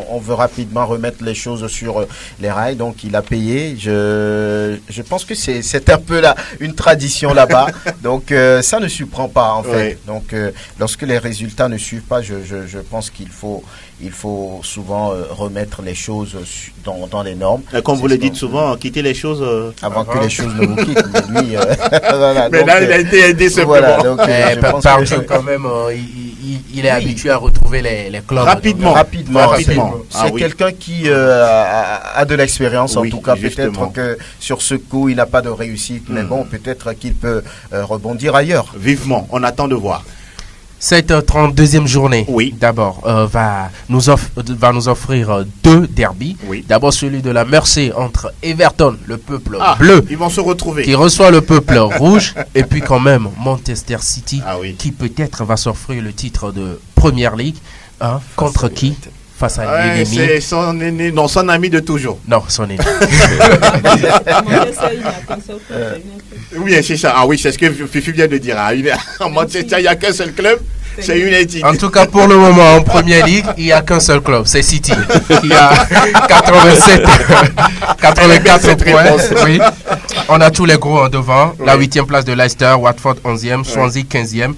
on veut rapidement remettre les choses sur les rails. Donc, il a payé. Je pense que c'est un peu une tradition là-bas. Donc, ça ne surprend pas, en fait. Ouais. Donc, lorsque les résultats ne suivent pas, je pense qu'il faut souvent remettre les choses dans les normes. Comme vous le C'est dites souvent, quitter les choses. avant que les choses ne vous quittent. Mais lui, Voilà, Mais donc, là, il a été aidé simplement. voilà, donc, je pense Par que- quand même, il est habitué à retrouver les clubs. Rapidement. Rapidement. Ah C'est oui. quelqu'un qui a de l'expérience, Oui, en tout cas. justement. Peut-être que sur ce coup, il n'a pas de réussite, mais bon, peut-être qu'il peut rebondir ailleurs. Vivement, on attend de voir. Cette 32e journée, Oui. d'abord, va nous offrir deux derbys. Oui. D'abord celui de la Mersey entre Everton, le peuple Ah, bleu, ils vont se retrouver. qui reçoit le peuple rouge, et puis quand même Manchester City, Ah oui. qui peut-être va s'offrir le titre de Premier League. Hein, contre qui? Face à Ouais, l'ennemi. c'est son aîné, non, son ami de toujours. Non, son ennemi. Oui, c'est ça. Ah oui, c'est ce que Fifi vient de dire. Ah, en Manchester, il n'y a qu'un seul club, c'est United. En tout cas, pour le moment, en Premier League, il n'y a qu'un seul club, c'est City, qui a 84 points. Oui. On a tous les gros en devant. La 8e place de Leicester, Watford 11e, Swansea 15e.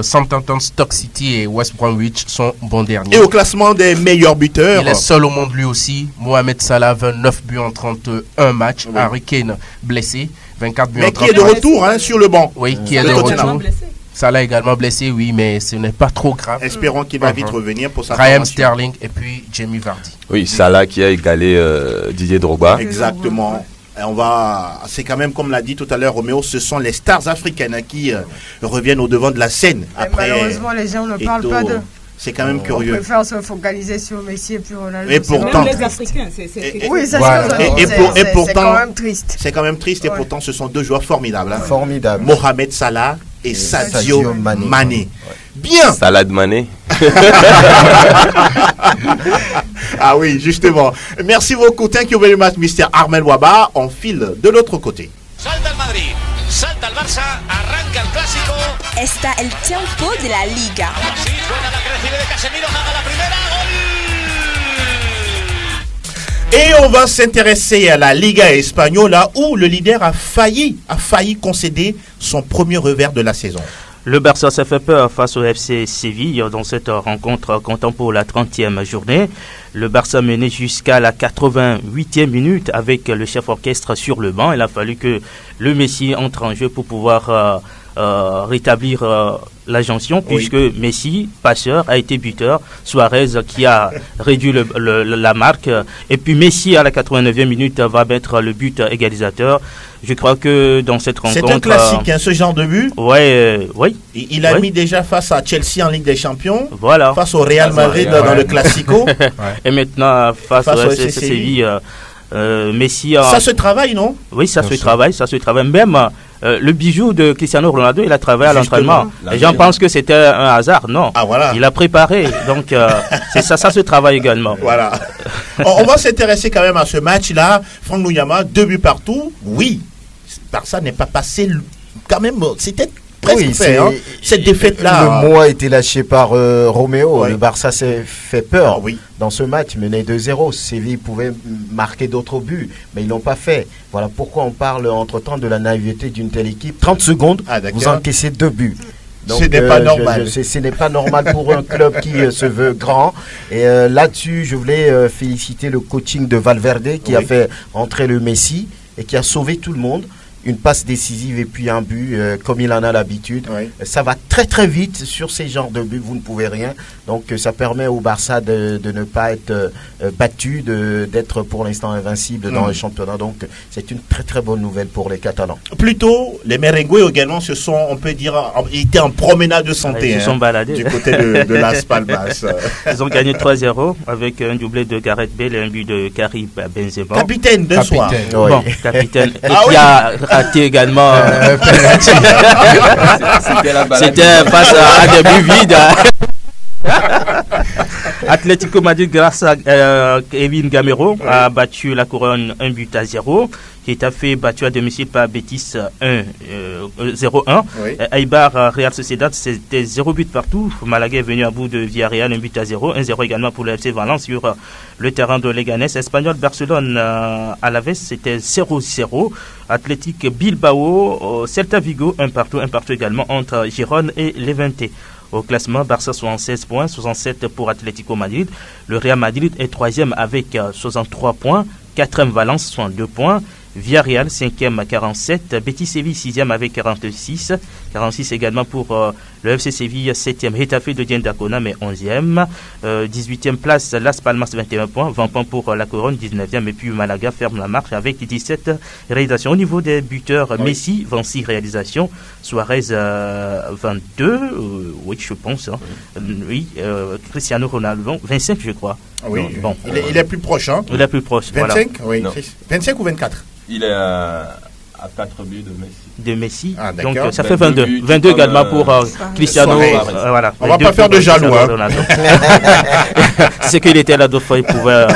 Southampton, Stoke City et West Bromwich sont bons derniers. Et au classement des meilleurs buteurs, Il est seul au monde lui aussi. Mohamed Salah, 29 buts en 31 matchs. Oui. Harry Kane blessé, 24 buts en mais 30 qui est de matchs. retour hein, sur le banc. Oui, qui est De de Tottenham. retour. Salah également blessé, oui, mais ce n'est pas trop grave. Espérons qu'il va vite revenir pour sa Raheem formation. Sterling et puis Jamie Vardy. Oui, Salah qui a égalé Didier Drogba. Exactement. Et c'est quand même comme l'a dit tout à l'heure Roméo, ce sont les stars africaines hein, qui reviennent au devant de la scène. Et malheureusement, les gens ne parlent pas d'eux. C'est quand même On curieux. préfère se focaliser sur Messi et puis Ronaldo. Et pourtant- Même les Africains, Oui, ça Voilà. Et c'est pourtant- quand même triste. C'est quand même triste et Ouais. pourtant ce sont deux joueurs formidables. hein. Formidable. Mohamed Salah et Sadio Sadio Mané. Mané. Bien. Salade Mané. Ah oui, justement. Merci beaucoup. Thank you very much, Mr. Armel Waba. On file de l'autre côté. Salta el Madrid, salta el Barça, arranca el clásico. Está el tiempo de la liga. Sí, suena la crecida de Casemiro, haga la primera, gol. Et on va s'intéresser à la Liga Española où le leader a failli concéder son premier revers de la saison. Le Barça s'est fait peur face au FC Séville dans cette rencontre comptant pour la 30e journée. Le Barça menait jusqu'à la 88e minute avec le chef orchestre sur le banc. Il a fallu que le Messi entre en jeu pour pouvoir rétablir la jonction, puisque Messi, passeur, a été buteur. Suarez qui a réduit la marque. Et puis Messi à la 89e minute va mettre le but égalisateur. Je crois que dans cette rencontre... C'est un classique, hein, ce genre de but. Oui. Il a mis déjà face à Chelsea en Ligue des Champions, Voilà. face au Real Madrid dans le Classico. Et maintenant, face au FC Séville, Messi... Ça se travaille, non? Oui, ça se travaille. Même le bijou de Cristiano Ronaldo, il a travaillé à l'entraînement. Les gens pensent que c'était un hasard. Non. Ah, voilà. Il a préparé. Donc, c'est ça se travaille également. Voilà. On va s'intéresser quand même à ce match-là. Franck Nouyama, 2 buts partout. Oui, Barça n'est pas passé quand même. C'était presque fait, hein, cette défaite-là. Le mot a été lâché par Roméo. Oui. Le Barça s'est fait peur Oui. dans ce match, mené 2-0. Séville pouvait marquer d'autres buts, mais ils l'ont pas fait. Voilà pourquoi on parle entre-temps de la naïveté d'une telle équipe. 30 secondes, Ah, d'accord. vous encaissez 2 buts. Donc, Ce n'est pas normal. Ce n'est pas normal pour un club qui se veut grand. Et là-dessus, je voulais féliciter le coaching de Valverde qui a fait entrer le Messi et qui a sauvé tout le monde. Une passe décisive et puis un but, comme il en a l'habitude. Oui. Ça va très très vite sur ces genres de buts, vous ne pouvez rien. Donc ça permet au Barça de ne pas être battu, d'être pour l'instant invincible dans le championnat. Donc c'est une très très bonne nouvelle pour les Catalans. Plutôt, les Merengues également se sont, on peut dire, étaient en promenade de santé. Ils se sont baladés. Du côté de Las Palmas. Ils ont gagné 3-0 avec un doublé de Gareth Bale et un but de Karim Benzema. Capitaine d'un soir. Oui. Bon, capitaine. Et Ah qui oui. a raté également. C'était face à des buts vides. Atlético Madrid, grâce à Kevin Gamero, a battu la Couronne 1-0. Getafe battu à domicile par Betis 0-1. Oui. Eibar Real Sociedad, c'était 0 but partout. Malaga est venu à bout de Villarreal 1-0. 1-0 également pour le FC Valence sur le terrain de Leganés. Espagnol Barcelone à la veste, c'était 0-0. Athletic Bilbao, Celta Vigo 1 partout également entre Gérone et Levante. Au classement, Barça 76 points, 67 pour Atlético Madrid. Le Real Madrid est 3e avec 63 points. 4e Valence, 62 points. Villarreal 5e à 47, Betis Séville 6e avec 46, 46 également pour le FC Séville 7e, Getafe de Diendakona mais 11e, 18e place Las Palmas 21 points, 20 points pour la Couronne 19e et puis Malaga ferme la marche avec 17 réalisations. Au niveau des buteurs, Messi 26 réalisations, Suarez 22, oui je pense, Cristiano Ronaldo 25 je crois. Oui, donc, bon, il est plus proche. Hein. Il est plus proche. 25 voilà. Oui. 25 ou 24? Il est à 4 buts de Messi. De Messi. Ah, donc Ben, ça fait 22. 22 également pour Cristiano. Voilà. On va pas faire de jaloux. Hein. C'est qu'il était là d'autres fois, il pouvait.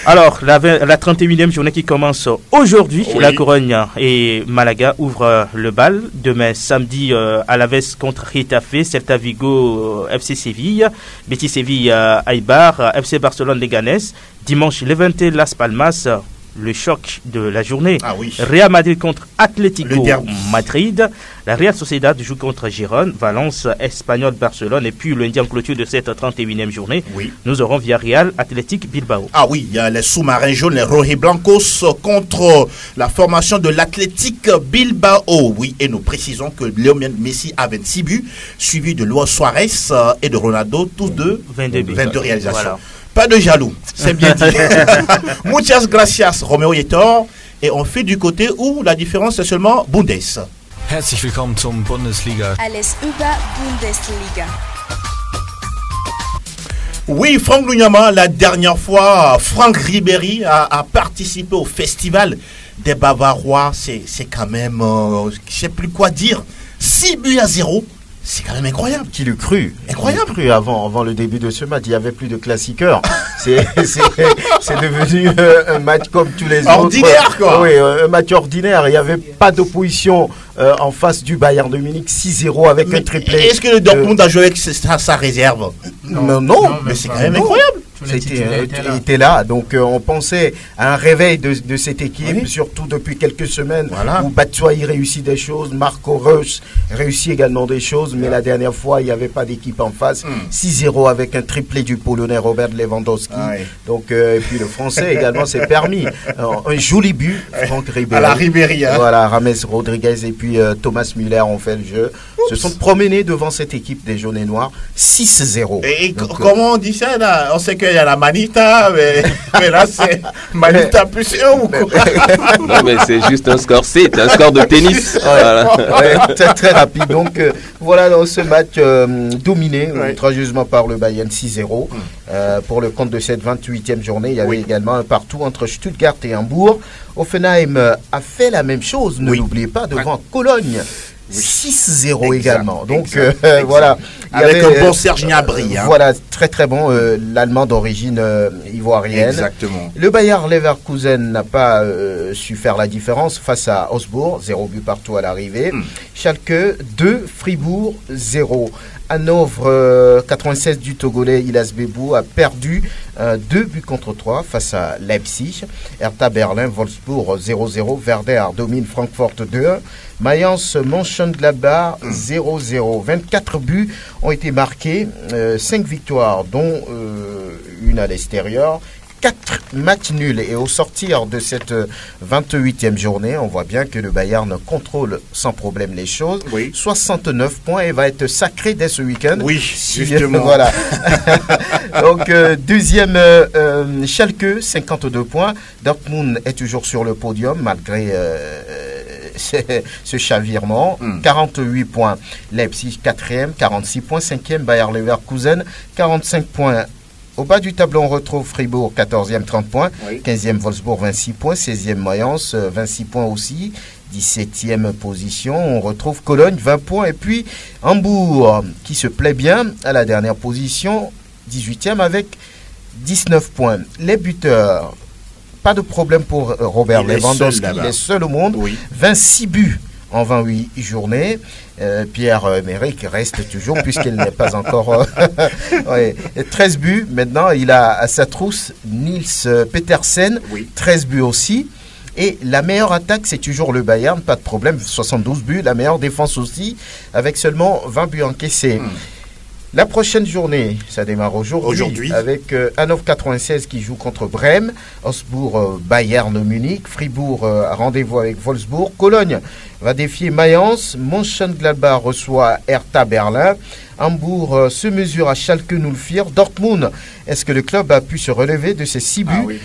Alors, la 31e journée qui commence aujourd'hui, la Corogne et Malaga ouvrent le bal. Demain, samedi, Alaves contre Getafe, Celta Vigo, FC Séville, Betis Séville, Eibar, FC Barcelone, Leganés. Dimanche, Levante, Las Palmas, le choc de la journée. Real Madrid contre Atlético Madrid. La Real Sociedad joue contre Gérone, Valence, Espagnol, Barcelone. Et puis lundi en clôture de cette 31e journée, nous aurons Villarreal, Athletic Bilbao. Ah oui, il y a les sous-marins jaunes, les rojiblancos contre la formation de l'Athletic Bilbao. Oui, et nous précisons que Lionel Messi a 26 buts, suivi de Luis Suarez et de Ronaldo, tous deux 22 réalisations. Voilà. Pas de jaloux, c'est bien dit. Muchas gracias, Romeo Yetor. Et on fait du côté où la différence est seulement Bundes. Herzlich willkommen zum Bundesliga. Alles über Bundesliga. Oui, Franck Lunyama, la dernière fois, Franck Ribéry a participé au festival des Bavarois. C'est quand même, je sais plus quoi dire, 6-0. C'est quand même incroyable. Qui l'eût cru? Incroyable. Qui l'eût cru avant le début de ce match. Il n'y avait plus de classiqueurs. C'est devenu un match comme tous les autres. Ordinaire, quoi. Oui, un match ordinaire. Il n'y avait pas d'opposition en face du Bayern de Munich. 6-0 avec un triplé. Est-ce que le Dortmund a joué avec sa réserve? Non, mais c'est quand même incroyable. Il était là, donc on pensait à un réveil de cette équipe, surtout depuis quelques semaines où Batshuayi réussit des choses, Marco Reus réussit également des choses, mais la dernière fois il n'y avait pas d'équipe en face. 6-0 avec un triplé du Polonais Robert Lewandowski. Donc et puis le Français également s'est permis un joli but, Franck Ribéry. À la Ribéry. Voilà, James Rodriguez et puis Thomas Müller ont fait le jeu. Se sont promenés devant cette équipe des jaunes et noirs. 6-0. Et donc, comment on dit ça là? On sait qu'il y a la Manita, mais là c'est Manita plus 1 ou quoi? Non, mais c'est juste un score, c'est un score de tennis. Très rapide. Donc voilà, dans ce match dominé outrageusement par le Bayern 6-0. Pour le compte de cette 28e journée, il y avait également un partout entre Stuttgart et Hambourg. Offenheim a fait la même chose, ne l'oubliez pas, devant Cologne. 6-0 également. Donc voilà. Avec un bon Serge Gnabry. Voilà, très très bon. L'Allemand d'origine ivoirienne. Exactement. Le Bayer Leverkusen n'a pas su faire la différence face à Augsbourg. 0 but partout à l'arrivée. Schalke 2, Fribourg 0. Hanovre 96 du Togolais Ilas Bebou a perdu 2 buts contre 3 face à Leipzig. Hertha Berlin, Wolfsburg 0-0. Werder domine Francfort 2-1. Mayence Mönchengladbach 0-0. 24 buts ont été marqués, 5 victoires dont une à l'extérieur. 4 matchs nuls et au sortir de cette 28e journée, on voit bien que le Bayern contrôle sans problème les choses. 69 points et va être sacré dès ce week-end. Oui, justement. Voilà. Donc deuxième Schalke, 52 points. Dortmund est toujours sur le podium malgré ce chavirement. 48 points. Leipzig 4e, 46 points. 5e Bayer Leverkusen, 45 points. Au bas du tableau, on retrouve Fribourg, 14e, 30 points. 15e, Wolfsburg, 26 points. 16e, Mayence, 26 points aussi. 17e position, on retrouve Cologne, 20 points. Et puis Hambourg, qui se plaît bien à la dernière position, 18e avec 19 points. Les buteurs, pas de problème pour Robert Lewandowski, il est seul au monde. 26 buts en 28 journées. Pierre-Emerick reste toujours, puisqu'il n'est pas encore... 13 buts. Maintenant, il a à sa trousse Niels Petersen, 13 buts aussi. Et la meilleure attaque, c'est toujours le Bayern, pas de problème, 72 buts. La meilleure défense aussi, avec seulement 20 buts encaissés. La prochaine journée, ça démarre aujourd'hui avec Hannover 96 qui joue contre Brême, Augsbourg, Bayern Munich, Fribourg a rendez-vous avec Wolfsburg, Cologne va défier Mayence, Mönchengladbach reçoit Hertha Berlin, Hambourg se mesure à Schalke 04, Dortmund, est-ce que le club a pu se relever de ses 6 buts?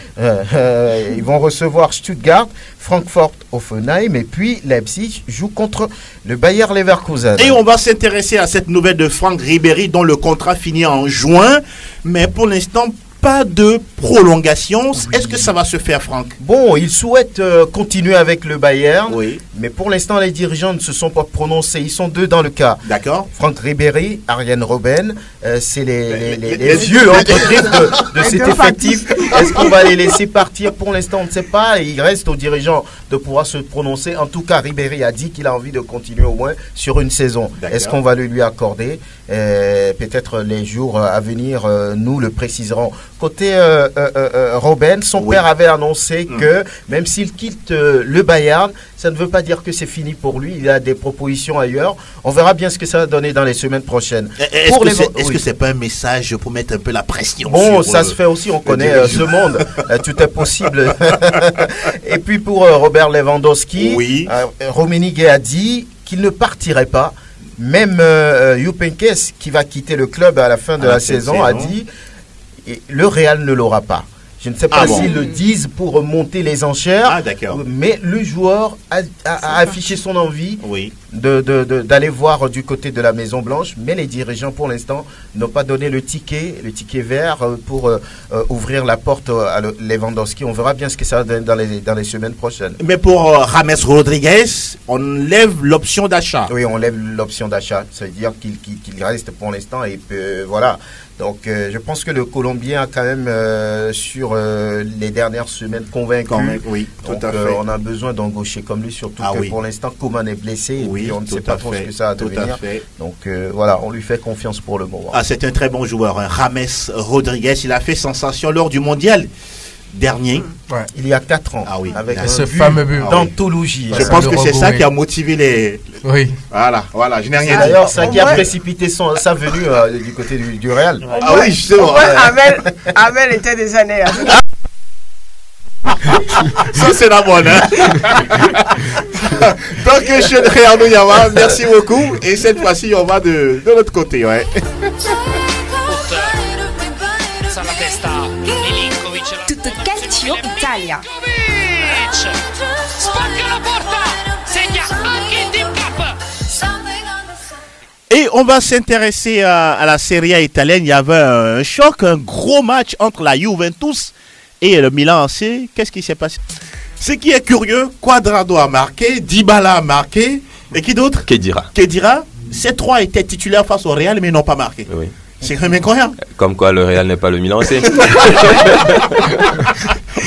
Ils vont recevoir Stuttgart, Francfort, Hoffenheim, et puis Leipzig joue contre le Bayer Leverkusen. Et on va s'intéresser à cette nouvelle de Franck Ribéry dont le contrat finit en juin, mais pour l'instant pas de prolongation. Est-ce que ça va se faire, Franck? Bon, il souhaite continuer avec le Bayern, mais pour l'instant, les dirigeants ne se sont pas prononcés. Ils sont deux dans le cas. D'accord. Franck Ribéry, Arjen Robben, c'est les vieux entre de cet effectif. Est-ce qu'on va les laisser partir? Pour l'instant, on ne sait pas. Et il reste aux dirigeants de pouvoir se prononcer. En tout cas, Ribéry a dit qu'il a envie de continuer au moins sur une saison. Est-ce qu'on va le lui accorder? Peut-être les jours à venir, nous le préciserons. Côté Robben, son père avait annoncé que même s'il quitte le Bayern, ça ne veut pas dire que c'est fini pour lui. Il a des propositions ailleurs. On verra bien ce que ça va donner dans les semaines prochaines. Est-ce que c'est pas un message pour mettre un peu la pression? Bon, ça se fait aussi. On connaît ce monde. Tout est possible. Et puis pour Robert Lewandowski, Rummenigge a dit qu'il ne partirait pas. Même Jupp Heynckes, qui va quitter le club à la fin de la saison, a dit le Real ne l'aura pas. Je ne sais pas s'ils le disent pour monter les enchères, mais le joueur a affiché son envie d'aller voir du côté de la Maison Blanche, mais les dirigeants pour l'instant n'ont pas donné le ticket vert pour ouvrir la porte à Lewandowski. On verra bien ce que ça va donner dans les semaines prochaines. Mais pour James Rodriguez, on lève l'option d'achat. Oui, on lève l'option d'achat. Ça veut dire qu'il reste pour l'instant et voilà. Donc, je pense que le Colombien a quand même, sur les dernières semaines, convaincu. Oui, tout à fait. On a besoin d'un gaucher comme lui, surtout que pour l'instant, Coman est blessé et puis on ne sait pas trop ce que ça va devenir. Donc, voilà, on lui fait confiance pour le moment. C'est un très bon joueur, hein. James Rodriguez. Il a fait sensation lors du mondial dernier. Il y a 4 ans. Avec ce fameux but d'anthologie. Je pense que c'est ça qui a motivé les... Voilà, je n'ai rien dit. D'ailleurs, ça qui a précipité sa venue du côté du Real. Oui, justement. Amel était des années. Ça, c'est la bonne. Donc, je suis Arnaud Yama, merci beaucoup. Et cette fois-ci, on va de l'autre côté. Tutto Calcio Italia. Et on va s'intéresser à la Serie A italienne. Il y avait un choc, un gros match entre la Juventus et le Milan AC. Qu'est-ce qui s'est passé? Ce qui est curieux, Quadrado a marqué, Dybala a marqué, et qui d'autre? Khedira. Ces trois étaient titulaires face au Real, mais ils n'ont pas marqué. Oui. C'est quand même incroyable. Comme quoi le Real n'est pas le Milan AC.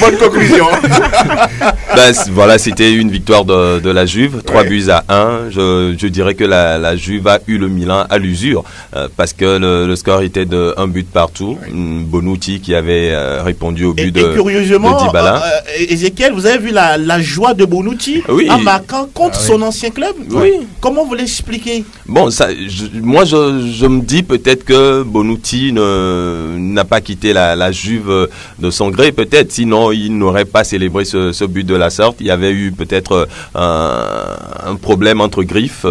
Bonne conclusion. Voilà, c'était une victoire de la Juve, 3 buts à 1. Je dirais que la Juve a eu le Milan à l'usure parce que le score était de 1 but partout. Bonucci qui avait répondu au but de Dybala. Ezekiel, vous avez vu la joie de Bonucci en marquant contre son ancien club? Comment vous l'expliquez? Bon, moi je me dis peut-être que Bonucci n'a pas quitté la Juve de son gré, peut-être, sinon il n'aurait pas célébré ce but de la sorte. Il y avait eu peut-être un problème entre griffes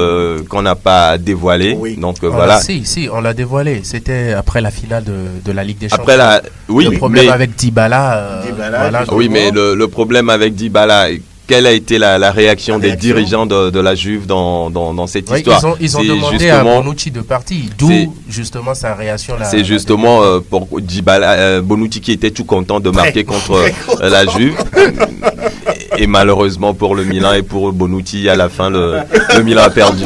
qu'on n'a pas dévoilé. Donc voilà. Si, on l'a dévoilé. C'était après la finale de la Ligue des Champions. Le problème avec Dybala. Mais le problème avec Dybala. Quelle a été la réaction des dirigeants de la Juve dans cette histoire? Ils ont demandé à Bonucci de partir, d'où justement sa réaction là. C'est justement pour Dybala, Bonucci qui était tout content de marquer contre la Juve. Et malheureusement pour le Milan et pour Bonucci, à la fin, le Milan a perdu.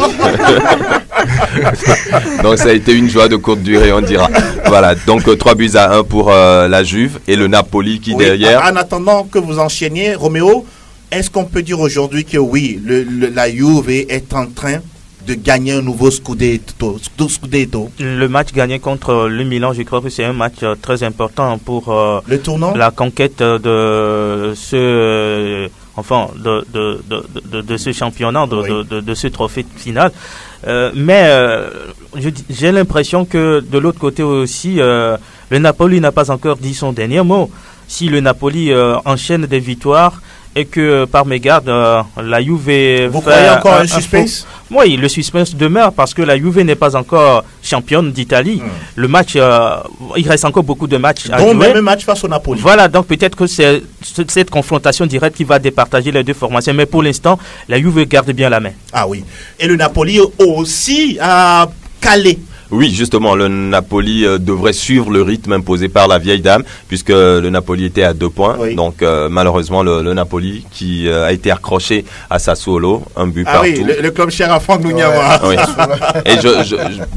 Donc ça a été une joie de courte durée, on dira. Voilà, donc 3 buts à 1 pour la Juve et le Napoli qui derrière. En attendant que vous enchaîniez, Roméo, est-ce qu'on peut dire aujourd'hui que oui, la Juve est en train de gagner un nouveau Scudetto? Le match gagné contre le Milan, je crois que c'est un match très important pour le tournant, la conquête de ce enfin de ce championnat, de ce trophée final. Mais j'ai l'impression que de l'autre côté aussi, le Napoli n'a pas encore dit son dernier mot. Si le Napoli enchaîne des victoires et que par mégarde la Juve... Vous croyez encore un suspense? Oui, le suspense demeure parce que la Juve n'est pas encore championne d'Italie. Le match, il reste encore beaucoup de matchs à jouer. Donc même un match face au Napoli. Voilà, donc peut-être que c'est cette confrontation directe qui va départager les deux formations. Mais pour l'instant, la Juve garde bien la main. Ah oui. Et le Napoli aussi a calé. Oui, justement, le Napoli devrait suivre le rythme imposé par la vieille dame, puisque le Napoli était à 2 points. Oui. Donc, malheureusement, le Napoli qui a été accroché à Sassuolo, un but partout. Ah oui, le club cher à Franck Nouniawa. Oui. Et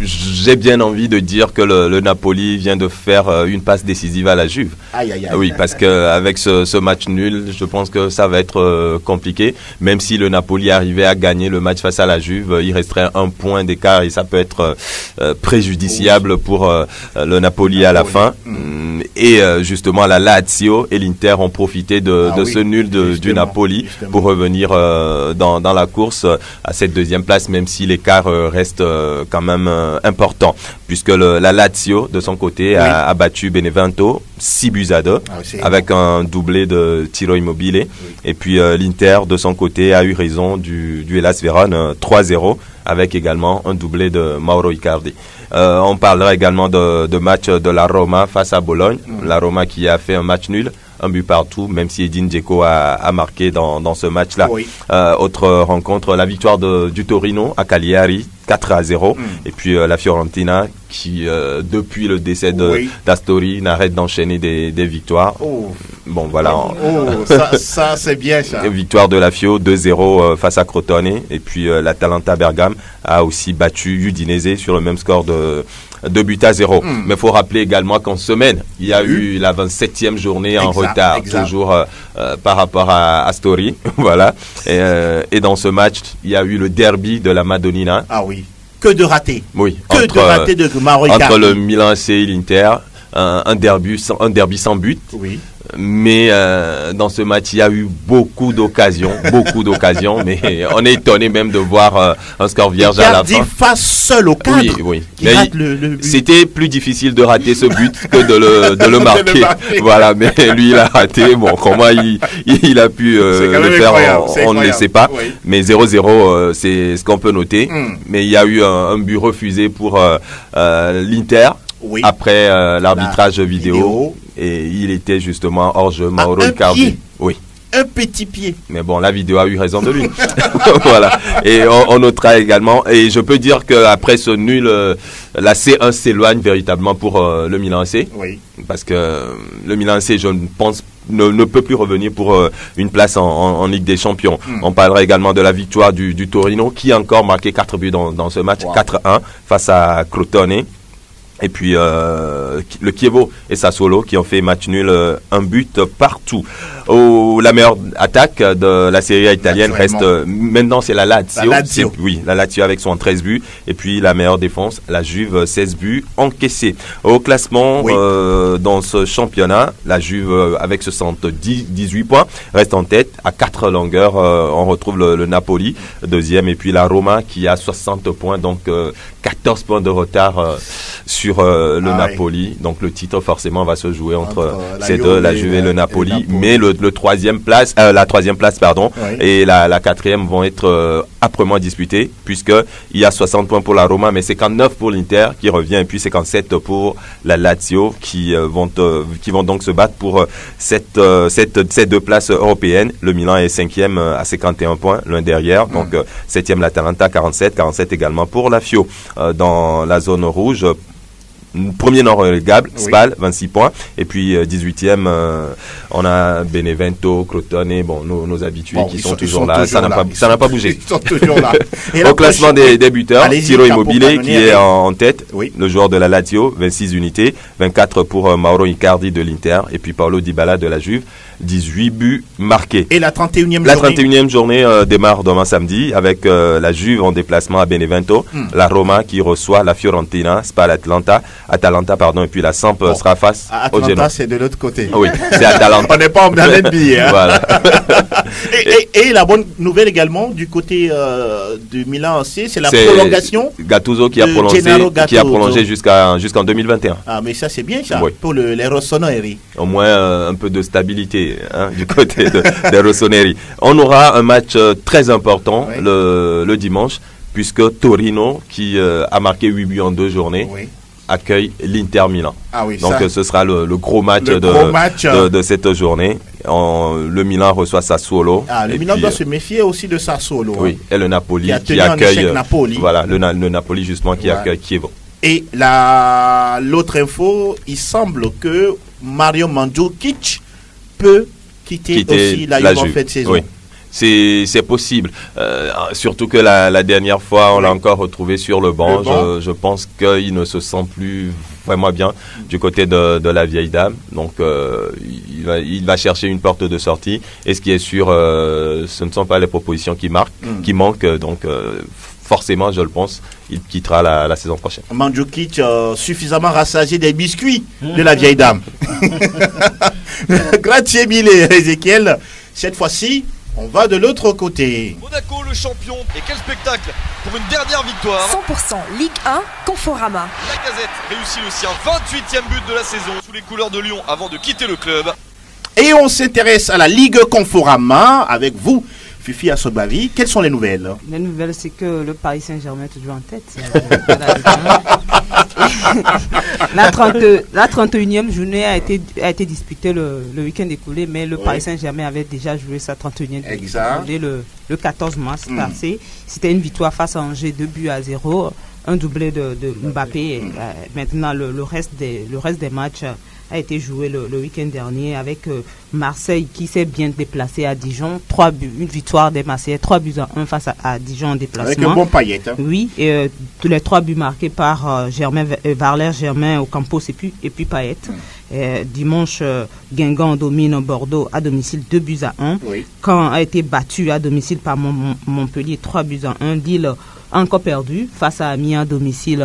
j'ai bien envie de dire que le Napoli vient de faire une passe décisive à la Juve. Aïe, aïe, aïe. Oui, parce qu'avec ce match nul, je pense que ça va être compliqué. Même si le Napoli arrivait à gagner le match face à la Juve, il resterait 1 point d'écart et ça peut être préjudiciable pour le Napoli à la fin. Et justement, la Lazio et l'Inter ont profité de ce nul du Napoli pour revenir dans la course à cette 2e place, même si l'écart reste quand même important, puisque la Lazio, de son côté, a battu Benevento 6-2 avec un doublé de Tiro Immobile. Et puis l'Inter, de son côté, a eu raison du Hellas Vérone 3-0 avec également un doublé de Mauro Icardi. On parlera également de match de la Roma face à Bologne. La Roma qui a fait un match nul, un but partout, même si Edin Dzeko a marqué dans ce match-là. Autre rencontre, la victoire du Torino à Cagliari, 4-0. Et puis la Fiorentina qui, depuis le décès d'Astori, n'arrête d'enchaîner des victoires. Bon, voilà. Ça c'est bien ça. Victoire de la Fio, 2-0 face à Crotone. Et puis l'Atalanta Bergame a aussi battu Udinese sur le même score de 2-0. Mais il faut rappeler également qu'en semaine, il y a eu la 27e journée en retard, toujours par rapport à Astori. Voilà. Et dans ce match, il y a eu le derby de la Madonnina. Ah oui. Que de ratés. Oui. De ratés de Mauro Icardi. Entre le Milan AC et l'Inter, un derby sans but. Oui. Mais dans ce match, il y a eu beaucoup d'occasions, mais on est étonné même de voir un score vierge à la fin. Face seul au cadre. Oui. Mais c'était plus difficile de rater ce but que de le marquer. Voilà, mais lui il a raté. Bon, comment il a pu le faire, on ne le sait pas. Oui. Mais 0-0, c'est ce qu'on peut noter. Mais il y a eu un but refusé pour l'Inter. Oui. Après l'arbitrage vidéo, et il était justement hors jeu, Mauro Icardi. Oui. Un petit pied. Mais bon, la vidéo a eu raison de lui. Voilà. Et on notera également, et je peux dire qu'après ce nul, la C1 s'éloigne véritablement pour le Milan AC. Oui. Parce que le Milan AC, je pense, ne peut plus revenir pour une place en Ligue des Champions. On parlera également de la victoire du Torino, qui a encore marqué 4 buts dans ce match, 4-1 face à Crotone. Et puis le Chievo et Sassuolo qui ont fait match nul, un but partout. La meilleure attaque de la Serie A italienne reste maintenant, c'est la Lazio. La Lazio avec son 13 buts. Et puis la meilleure défense, la Juve, 16 buts encaissés. Au classement dans ce championnat, la Juve avec 18 points reste en tête. À 4 longueurs, on retrouve le Napoli, deuxième. Et puis la Roma qui a 60 points, donc 14 points de retard sur le Napoli. Donc le titre forcément va se jouer entre ces deux, la Juve et le Napoli. Mais la troisième place et la quatrième vont être âprement disputées, puisque il y a 60 points pour la Roma, mais 59 pour l'Inter qui revient, et puis 57 pour la Lazio qui vont donc se battre pour ces 2 places européennes. Le Milan est 5e à 51 points, l'un derrière. Donc 7e l'Atalanta, 47 également pour la Fio. Dans la zone rouge, premier non relégable, Spal, 26 points. Et puis 18e, on a Benevento, Crotone, bon, nos habitués qui sont toujours là. Ça n'a pas bougé. Ils sont toujours là. Au classement des buteurs, Tiro Immobile qui est en tête, le joueur de la Lazio, 26 unités, 24 pour Mauro Icardi de l'Inter, et puis Paulo Dybala de la Juve, 18 buts marqués. Et la 31e journée? La 31e journée démarre demain samedi avec la Juve en déplacement à Benevento, la Roma qui reçoit la Fiorentina, Spal Atlanta Atalanta, pardon, et puis la Samp sera face au Genoa. Atalanta, c'est de l'autre côté. Oui, c'est Atalanta. On n'est pas en NBA. Hein. Voilà. et la bonne nouvelle également du côté du Milan AC, c'est la prolongation. Gattuso qui a prolongé jusqu'en 2021. Ah, mais ça c'est bien ça, oui. pour les Rossoneri. Au moins un peu de stabilité du côté des Rossoneri. On aura un match très important le dimanche, puisque Torino, qui a marqué 8 buts en 2 journées, accueille l'Inter Milan. Ah oui, donc ce sera le gros match, de cette journée. Le Milan reçoit Sassuolo. Le Milan doit se méfier aussi de Sassuolo. Oui, et le Napoli qui accueille Napoli. Voilà, le Napoli justement qui accueille Chievo. Et l'autre info, il semble que Mario Mandzukic peut quitter aussi la Juve en fin de saison. Oui. C'est possible, surtout que la dernière fois on l'a encore retrouvé sur le banc. Je pense qu'il ne se sent plus vraiment bien du côté de la vieille dame, donc il va chercher une porte de sortie, et ce qui est sûr, ce ne sont pas les propositions qui manquent, donc forcément je le pense, il quittera la saison prochaine. Mandzukic suffisamment rassasié des biscuits de la vieille dame. Grazie mille, Ezekiel. Cette fois-ci on va de l'autre côté. Monaco, le champion. Et quel spectacle pour une dernière victoire. 100% Ligue 1, Conforama. La Gazette réussit le sien, 28e but de la saison sous les couleurs de Lyon avant de quitter le club. Et on s'intéresse à la Ligue Conforama avec vous, Fifi Assobavi. Quelles sont les nouvelles? Les nouvelles, c'est que le Paris Saint-Germain est toujours en tête. La 31e journée a été disputée le week-end écoulé, mais le Paris Saint-Germain avait déjà joué sa 31e journée le 14 mars passé. C'était une victoire face à Angers, 2-0, un doublé de Mbappé. Maintenant, le reste des matchs a été joué le week-end dernier avec Marseille qui s'est bien déplacé à Dijon. Une victoire des Marseillais, 3-1 face à Dijon en déplacement. Avec un bon Payet. Hein. Oui, et tous les 3 buts marqués par Varler, Germain, Ocampos et puis Payet. Dimanche, Guingamp domine Bordeaux à domicile 2-1. Oui. Caen a été battu à domicile par Montpellier 3-1. Lille a encore perdu face à Amiens à domicile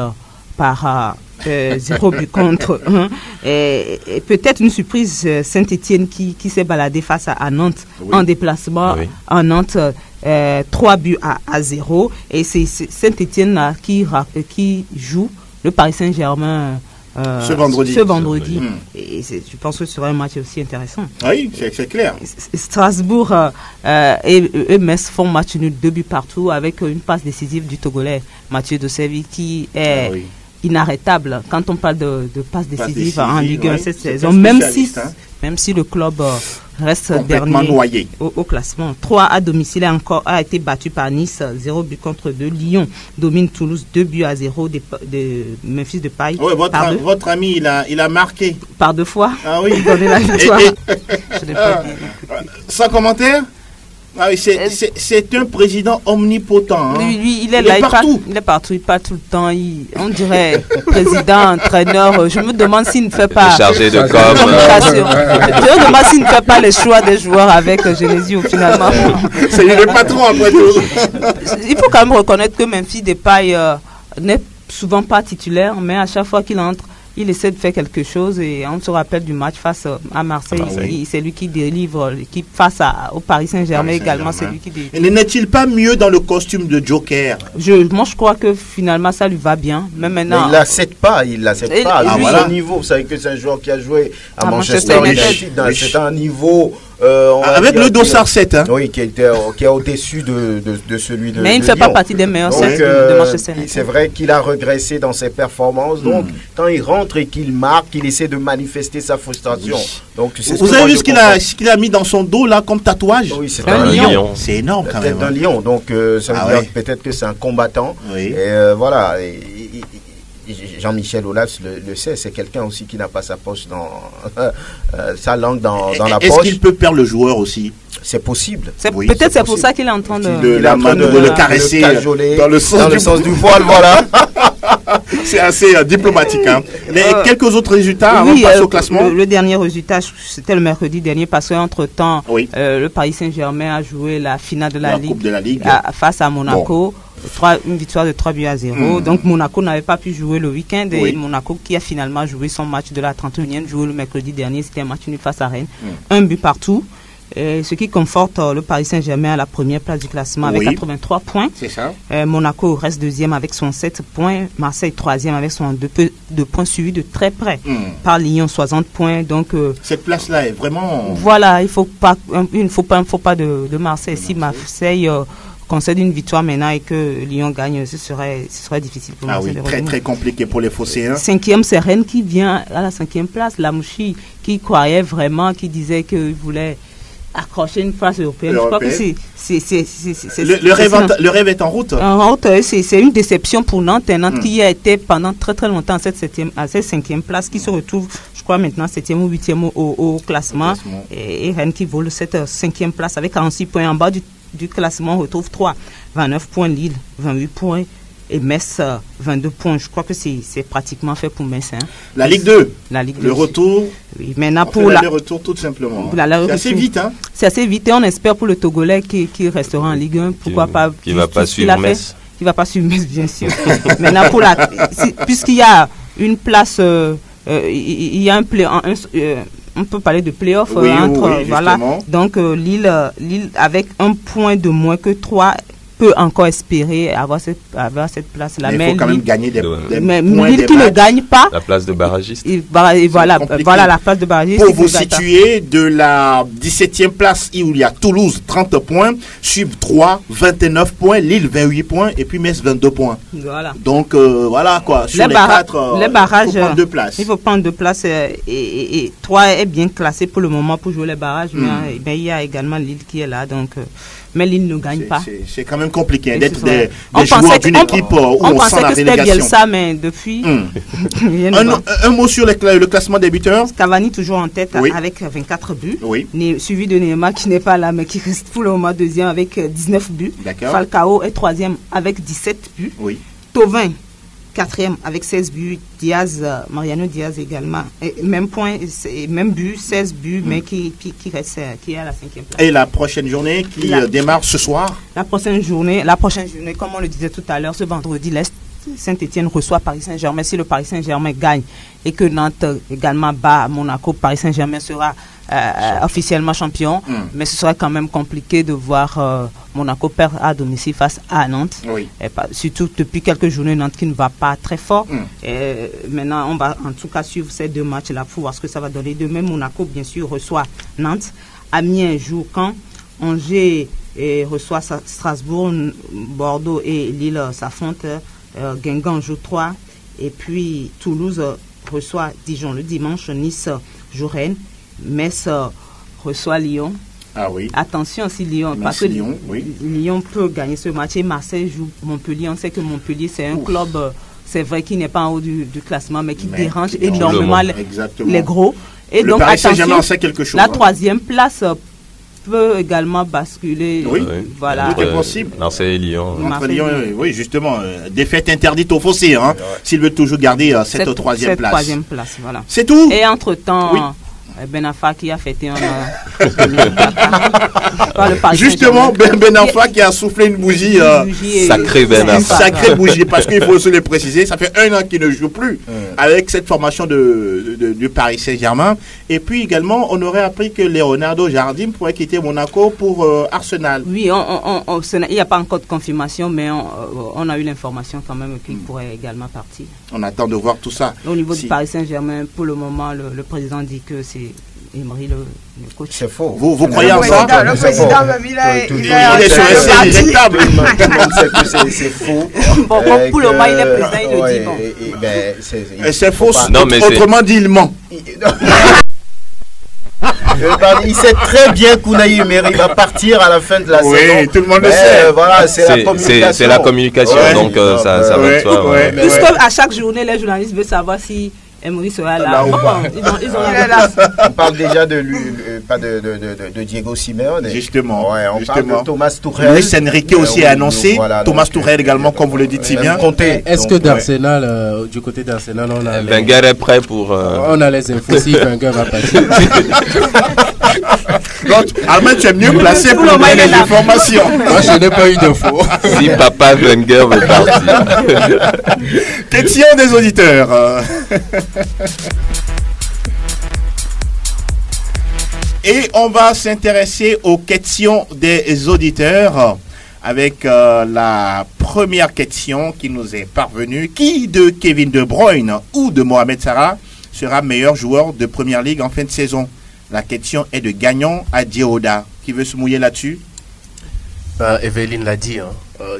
par 0 but contre 1. Et peut-être une surprise, Saint-Etienne qui s'est baladé face à Nantes en déplacement en Nantes, 3-0. Et c'est Saint-Etienne qui joue le Paris Saint-Germain ce vendredi. Et je pense que ce sera un match aussi intéressant. Oui, c'est clair. Strasbourg et Metz font match nul, 2 buts partout, avec une passe décisive du Togolais Mathieu de Séville qui est inarrêtable quand on parle de passe décisive en Ligue 1 cette saison, même si le club reste dernier noyé au classement. 3 à domicile a été battu par Nice, 0 but contre 2. Lyon domine Toulouse 2-0 de Memphis Depay. Oui, votre ami il a marqué par 2 fois. Ah oui, il donnait la victoire. Sans commentaire. Ah oui, c'est un président omnipotent. Hein. Lui, il est là, partout. Il est partout, il parle tout le temps. On dirait président, entraîneur. Je me demande s'il ne fait pas. Chargé de com. Je me demande s'il ne fait pas les choix des joueurs avec Genesio finalement. C'est le patron après tout. Il faut quand même reconnaître que Memphis Depay n'est souvent pas titulaire, mais à chaque fois qu'il entre, il essaie de faire quelque chose, et on se rappelle du match face à Marseille. C'est lui qui délivre l'équipe face au Paris Saint-Germain également. C'est lui qui délivre. Et n'est-il pas mieux dans le costume de Joker? Moi, je crois que finalement ça lui va bien. Mais maintenant, il l'accepte pas. À son niveau, vous savez que c'est un joueur qui a joué à Manchester United. C'est un niveau. Avec le dossard 7, hein. Oui, qui est au-dessus de celui de. Mais il ne fait pas partie des meilleurs 7 de Manchester United. C'est vrai qu'il a régressé dans ses performances. Donc, quand il rentre et qu'il marque, il essaie de manifester sa frustration. Oui. Donc, vous avez vu ce qu'il a mis dans son dos là comme tatouage? Oui, c'est un lion. C'est énorme quand même. C'est un lion. Donc, ça veut dire peut-être que c'est un combattant. Oui. Et voilà. Jean-Michel Aulas le sait, c'est quelqu'un aussi qui n'a pas sa poche sa langue dans la poche. Est-ce qu'il peut perdre le joueur aussi? C'est possible. Peut-être c'est pour ça qu'il est en train de le caresser dans le sens du poil, voilà. C'est assez diplomatique. Hein. Quelques autres résultats avant de passer au classement. Le dernier résultat, c'était le mercredi dernier, parce qu'entre-temps, le Paris Saint-Germain a joué la finale de la Ligue, Coupe de la Ligue face à Monaco. Bon. Une victoire de 3-0. Donc Monaco n'avait pas pu jouer le week-end et Monaco qui a finalement joué son match de la 31e, joué le mercredi dernier, c'était un match nul face à Rennes. Un but partout. Ce qui conforte le Paris Saint-Germain à la première place du classement avec 83 points. C'est ça. Monaco reste deuxième avec son 7 points. Marseille troisième avec son 2 points, suivi de très près par Lyon 60 points. Donc cette place-là est vraiment. Voilà, il ne faut pas de Marseille. Si Marseille concède une victoire maintenant et que Lyon gagne, ce serait difficile pour Marseille. Très très compliqué pour les Phocéens. Cinquième, c'est Rennes qui vient à la 5e place. Lamouchi qui croyait vraiment, qui disait qu'il voulait accrocher une place européenne. Je crois que le rêve est en route. En route, c'est une déception pour Nantes. Nantes qui a été pendant très très longtemps à cette 5e place, qui se retrouve, je crois maintenant 7e ou 8e au classement. Et Rennes qui vole cette 5e place avec 46 points. En bas du classement, on retrouve 29 points Lille, 28 points. Et Metz, 22 points. Je crois que c'est pratiquement fait pour Metz. La Ligue 2. Le retour. Oui, maintenant pour le retour tout simplement. C'est assez vite. C'est assez vite et on espère pour le Togolais qui restera en Ligue 1. Pourquoi pas. Qui ne va pas suivre Metz. Qui ne va pas suivre Metz, bien sûr. Maintenant, puisqu'il y a une place, il y a on peut parler de play-off voilà. Donc Lille avec un point de moins que 3 peut encore espérer avoir cette place-là. Mais il faut quand même gagner des points. Mais Lille qui ne gagne pas. La place de barragiste. Voilà la place de barragiste. Pour vous situer, de la 17e place où il y a Toulouse, 30 points, suivent 3, 29 points, Lille, 28 points, et puis Metz, 22 points. Voilà. Donc, voilà quoi. Sur les 4, les barrages, il faut prendre 2 places. Il faut prendre 2 places et 3 est bien classé pour le moment pour jouer les barrages. Mais il y a également Lille qui est là. Donc, mais Lille ne gagne pas. C'est quand même compliqué d'être des joueurs d'une équipe où on sent la relégation. On pensait que c'était Bielsa, mais depuis... un mot sur le classement des buteurs. Cavani toujours en tête avec 24 buts. Suivi de Neymar qui n'est pas là, mais qui reste pour le moment deuxième avec 19 buts. Falcao est troisième avec 17 buts. Thauvin, 4e avec 16 buts. Mariano Diaz également. Même point, même but, 16 buts, mais qui est à la 5e place. Et la prochaine journée qui démarre ce soir? La prochaine journée, comme on le disait tout à l'heure, ce vendredi, Saint-Etienne reçoit Paris Saint-Germain. Si le Paris Saint-Germain gagne et que Nantes également bat Monaco, Paris Saint-Germain sera officiellement champion. Mais ce sera quand même compliqué de voir Monaco perdre à domicile face à Nantes. Et surtout depuis quelques journées, Nantes qui ne va pas très fort. Et maintenant, on va en tout cas suivre ces 2 matchs-là pour voir ce que ça va donner. Demain, Monaco, bien sûr, reçoit Nantes. Amiens joue Caen. Angers reçoit Strasbourg. Bordeaux et Lille s'affrontent. Guingamp joue 3. Et puis Toulouse reçoit Dijon le dimanche. Nice joue Rennes. Metz reçoit Lyon. Attention si Lyon, parce que Lyon peut gagner ce match et Marseille joue Montpellier. On sait que Montpellier c'est un club, c'est vrai qu'il n'est pas en haut du classement, mais qui dérange énormément les gros. Et le donc Paris Saint-Germain en sait quelque chose. La 3e place peut également basculer. Voilà. Tout est possible. Marseille et Lyon. Entre Lyon, oui, justement, défaite interdite au fossé, s'il veut toujours garder cette 3e place. 3e place, voilà. C'est tout. Et entre-temps, Ben Arfa qui a fêté un justement, Ben Arfa qui a soufflé une bougie. Sacré Ben Arfa. Une sacrée bougie, parce qu'il faut se le préciser. Ça fait 1 an qu'il ne joue plus avec cette formation du Paris Saint-Germain. Et puis également, on aurait appris que Leonardo Jardim pourrait quitter Monaco pour Arsenal. Oui, il n'y a pas encore de confirmation, mais on a eu l'information quand même qu'il pourrait également partir. On attend de voir tout ça. Au niveau du Paris Saint-Germain, pour le moment, le président dit que c'est Emery le coach. C'est faux. Vous croyez en ça? Le président, il est sur un siège éjectable. Tout le monde sait que c'est faux. Bon, pour le moment, il est président, il le dit. Bon. C'est faux. Autrement dit, il ment. Il sait très bien qu'Unai Emery va partir à la fin de la saison. Oui, tout le monde le sait. Voilà, c'est la communication. C'est la communication, donc ça va de soi. Puisque à chaque journée, les journalistes veulent savoir si Emery sera là. On parle déjà de lui, pas de Diego Simeone. Justement. Ouais, on justement. parle de Thomas Tuchel. Luis Enrique aussi a annoncé. Voilà, Thomas Tuchel également, comme vous le dites si bien. Est-ce que d'Arsenal, du côté d'Arsenal, on a... Wenger est prêt pour... On a les infos si Wenger va partir. Donc, Allemagne, tu es mieux placé pour donner les informations. Moi, je n'ai pas eu d'infos. Si papa Wenger veut partir. Question des auditeurs. Et on va s'intéresser aux questions des auditeurs avec la première question qui nous est parvenue. Qui de Kevin De Bruyne ou de Mohamed Salah sera meilleur joueur de Première Ligue en fin de saison? La question est de Gagnon à Dioda. Qui veut se mouiller là-dessus? Evelyne l'a dit.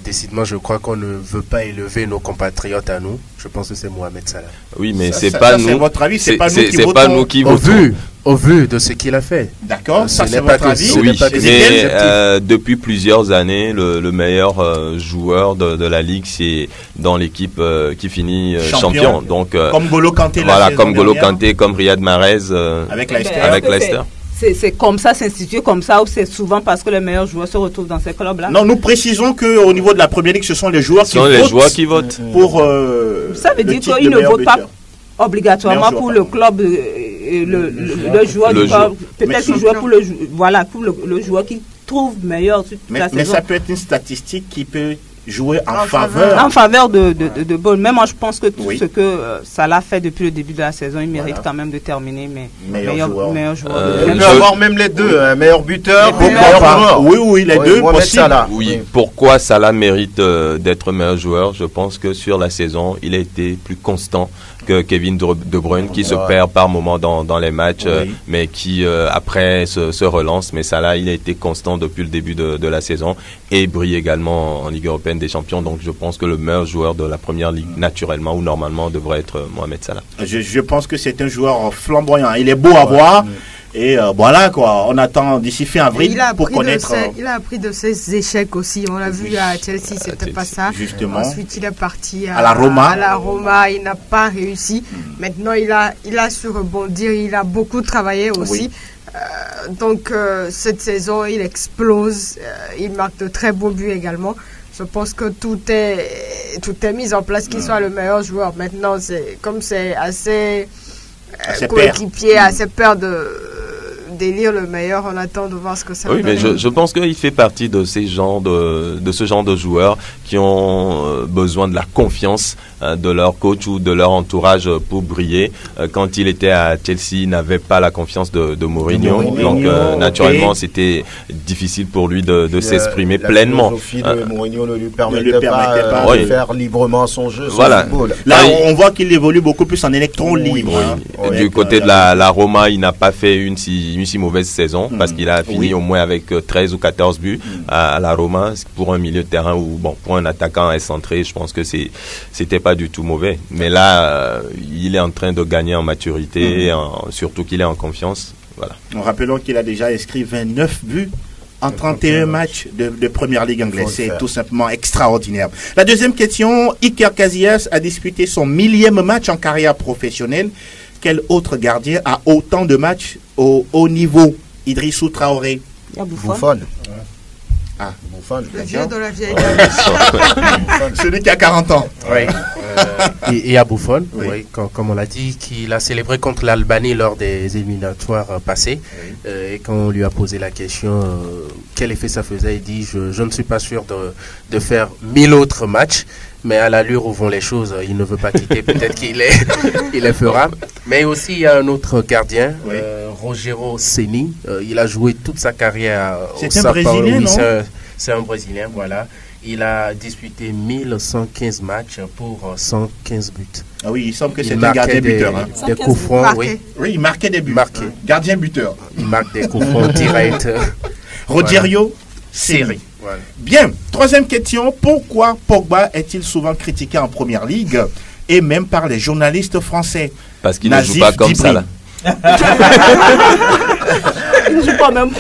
Décidément, je crois qu'on ne veut pas élever nos compatriotes à nous. Je pense que c'est Mohamed Salah. Oui, mais c'est pas nous. C'est votre avis, c'est pas nous qui votons. Au vu de ce qu'il a fait. D'accord, ça c'est votre avis. Oui, mais depuis plusieurs années, le meilleur joueur de la Ligue, c'est dans l'équipe qui finit champion. Donc, comme Golo Kanté. Voilà, comme Golo Kanté, comme Riyad Mahrez avec Leicester. C'est comme ça, c'est institué comme ça, ou c'est souvent parce que les meilleurs joueurs se retrouvent dans ces clubs-là? Non, nous précisons qu'au niveau de la Première Ligue, ce sont les joueurs qui votent. Pour, ça veut dire qu'ils ne votent pas obligatoirement pour le club, le joueur du club. Peut-être qu'il joue pour le joueur qui trouve meilleur. Mais ça peut être une statistique qui peut jouer en faveur de Ball. Mais moi je pense que tout ce que Salah fait depuis le début de la saison, il mérite quand même de terminer meilleur joueur. Il peut avoir même les deux, meilleur buteur et meilleur joueur. Oui, les deux possible. Oui, pourquoi Salah mérite d'être meilleur joueur? Je pense que sur la saison, il a été plus constant que Kevin De Bruyne, qui se perd par moment dans les matchs, mais qui après se relance. Mais Salah, il a été constant depuis le début de la saison et brille également en Ligue européenne des champions. Donc je pense que le meilleur joueur de la Première Ligue, naturellement ou normalement, devrait être Mohamed Salah. Je pense que c'est un joueur flamboyant. Il est beau à voir. Et voilà quoi, on attend d'ici fin avril pour connaître. Il a appris de ses échecs aussi. On l'a vu à Chelsea, c'était pas ça. Justement. Ensuite, il est parti à la Roma. À la Roma, il n'a pas réussi. Maintenant, il a su rebondir. Il a beaucoup travaillé aussi. Donc cette saison, il explose. Il marque de très beaux buts également. Je pense que tout est mis en place qu'il soit le meilleur joueur. Maintenant, c'est assez coéquipier, assez peur d'élire le meilleur. On attend de voir ce que ça va donner. Mais je pense qu'il fait partie de ce genre de joueurs qui ont besoin de la confiance de leur coach ou de leur entourage pour briller. Quand il était à Chelsea, il n'avait pas la confiance de Mourinho. Donc naturellement, c'était difficile pour lui de s'exprimer pleinement. La philosophie de Mourinho ne lui permettait pas de faire librement son jeu. Voilà. Là, on voit qu'il évolue beaucoup plus en électron libre. Du côté de la Roma, il n'a pas fait une si mauvaise saison parce qu'il a fini au moins avec 13 ou 14 buts à la Roma. Pour un milieu de terrain ou pour un attaquant excentré, je pense que c'était pas du tout mauvais. Mais là, il est en train de gagner en maturité, surtout qu'il est en confiance. Voilà. Rappelons qu'il a déjà inscrit 29 buts en 31 matchs de Première Ligue anglaise. C'est tout simplement extraordinaire. La deuxième question, Iker Casillas a disputé son 1000e match en carrière professionnelle. Quel autre gardien a autant de matchs au haut niveau? Idrissou Traoré. Buffon. Buffon. Le vieux de la vieille. Celui qui a 40 ans. Oui. Il y a Buffon, comme on l'a dit, qu'il a célébré contre l'Albanie lors des éliminatoires passés. Et quand on lui a posé la question quel effet ça faisait, il dit je ne suis pas sûr de faire 1000 autres matchs. Mais à l'allure où vont les choses, il ne veut pas quitter. Peut-être qu'il les fera. Mais aussi, il y a un autre gardien, Rogério Ceni. Il a joué toute sa carrière au Sao Paulo. C'est un Brésilien, voilà. Il a disputé 1115 matchs pour 115 buts. Ah oui, il semble que c'est un gardien buteur. Des coups francs, oui, il marquait des buts. Gardien buteur. Il marque des coups francs directs. Rogério Ceni. Voilà. Bien, troisième question, pourquoi Pogba est-il souvent critiqué en Première Ligue et même par les journalistes français? Parce qu'il ne joue pas comme ça là. Il ne joue pas même.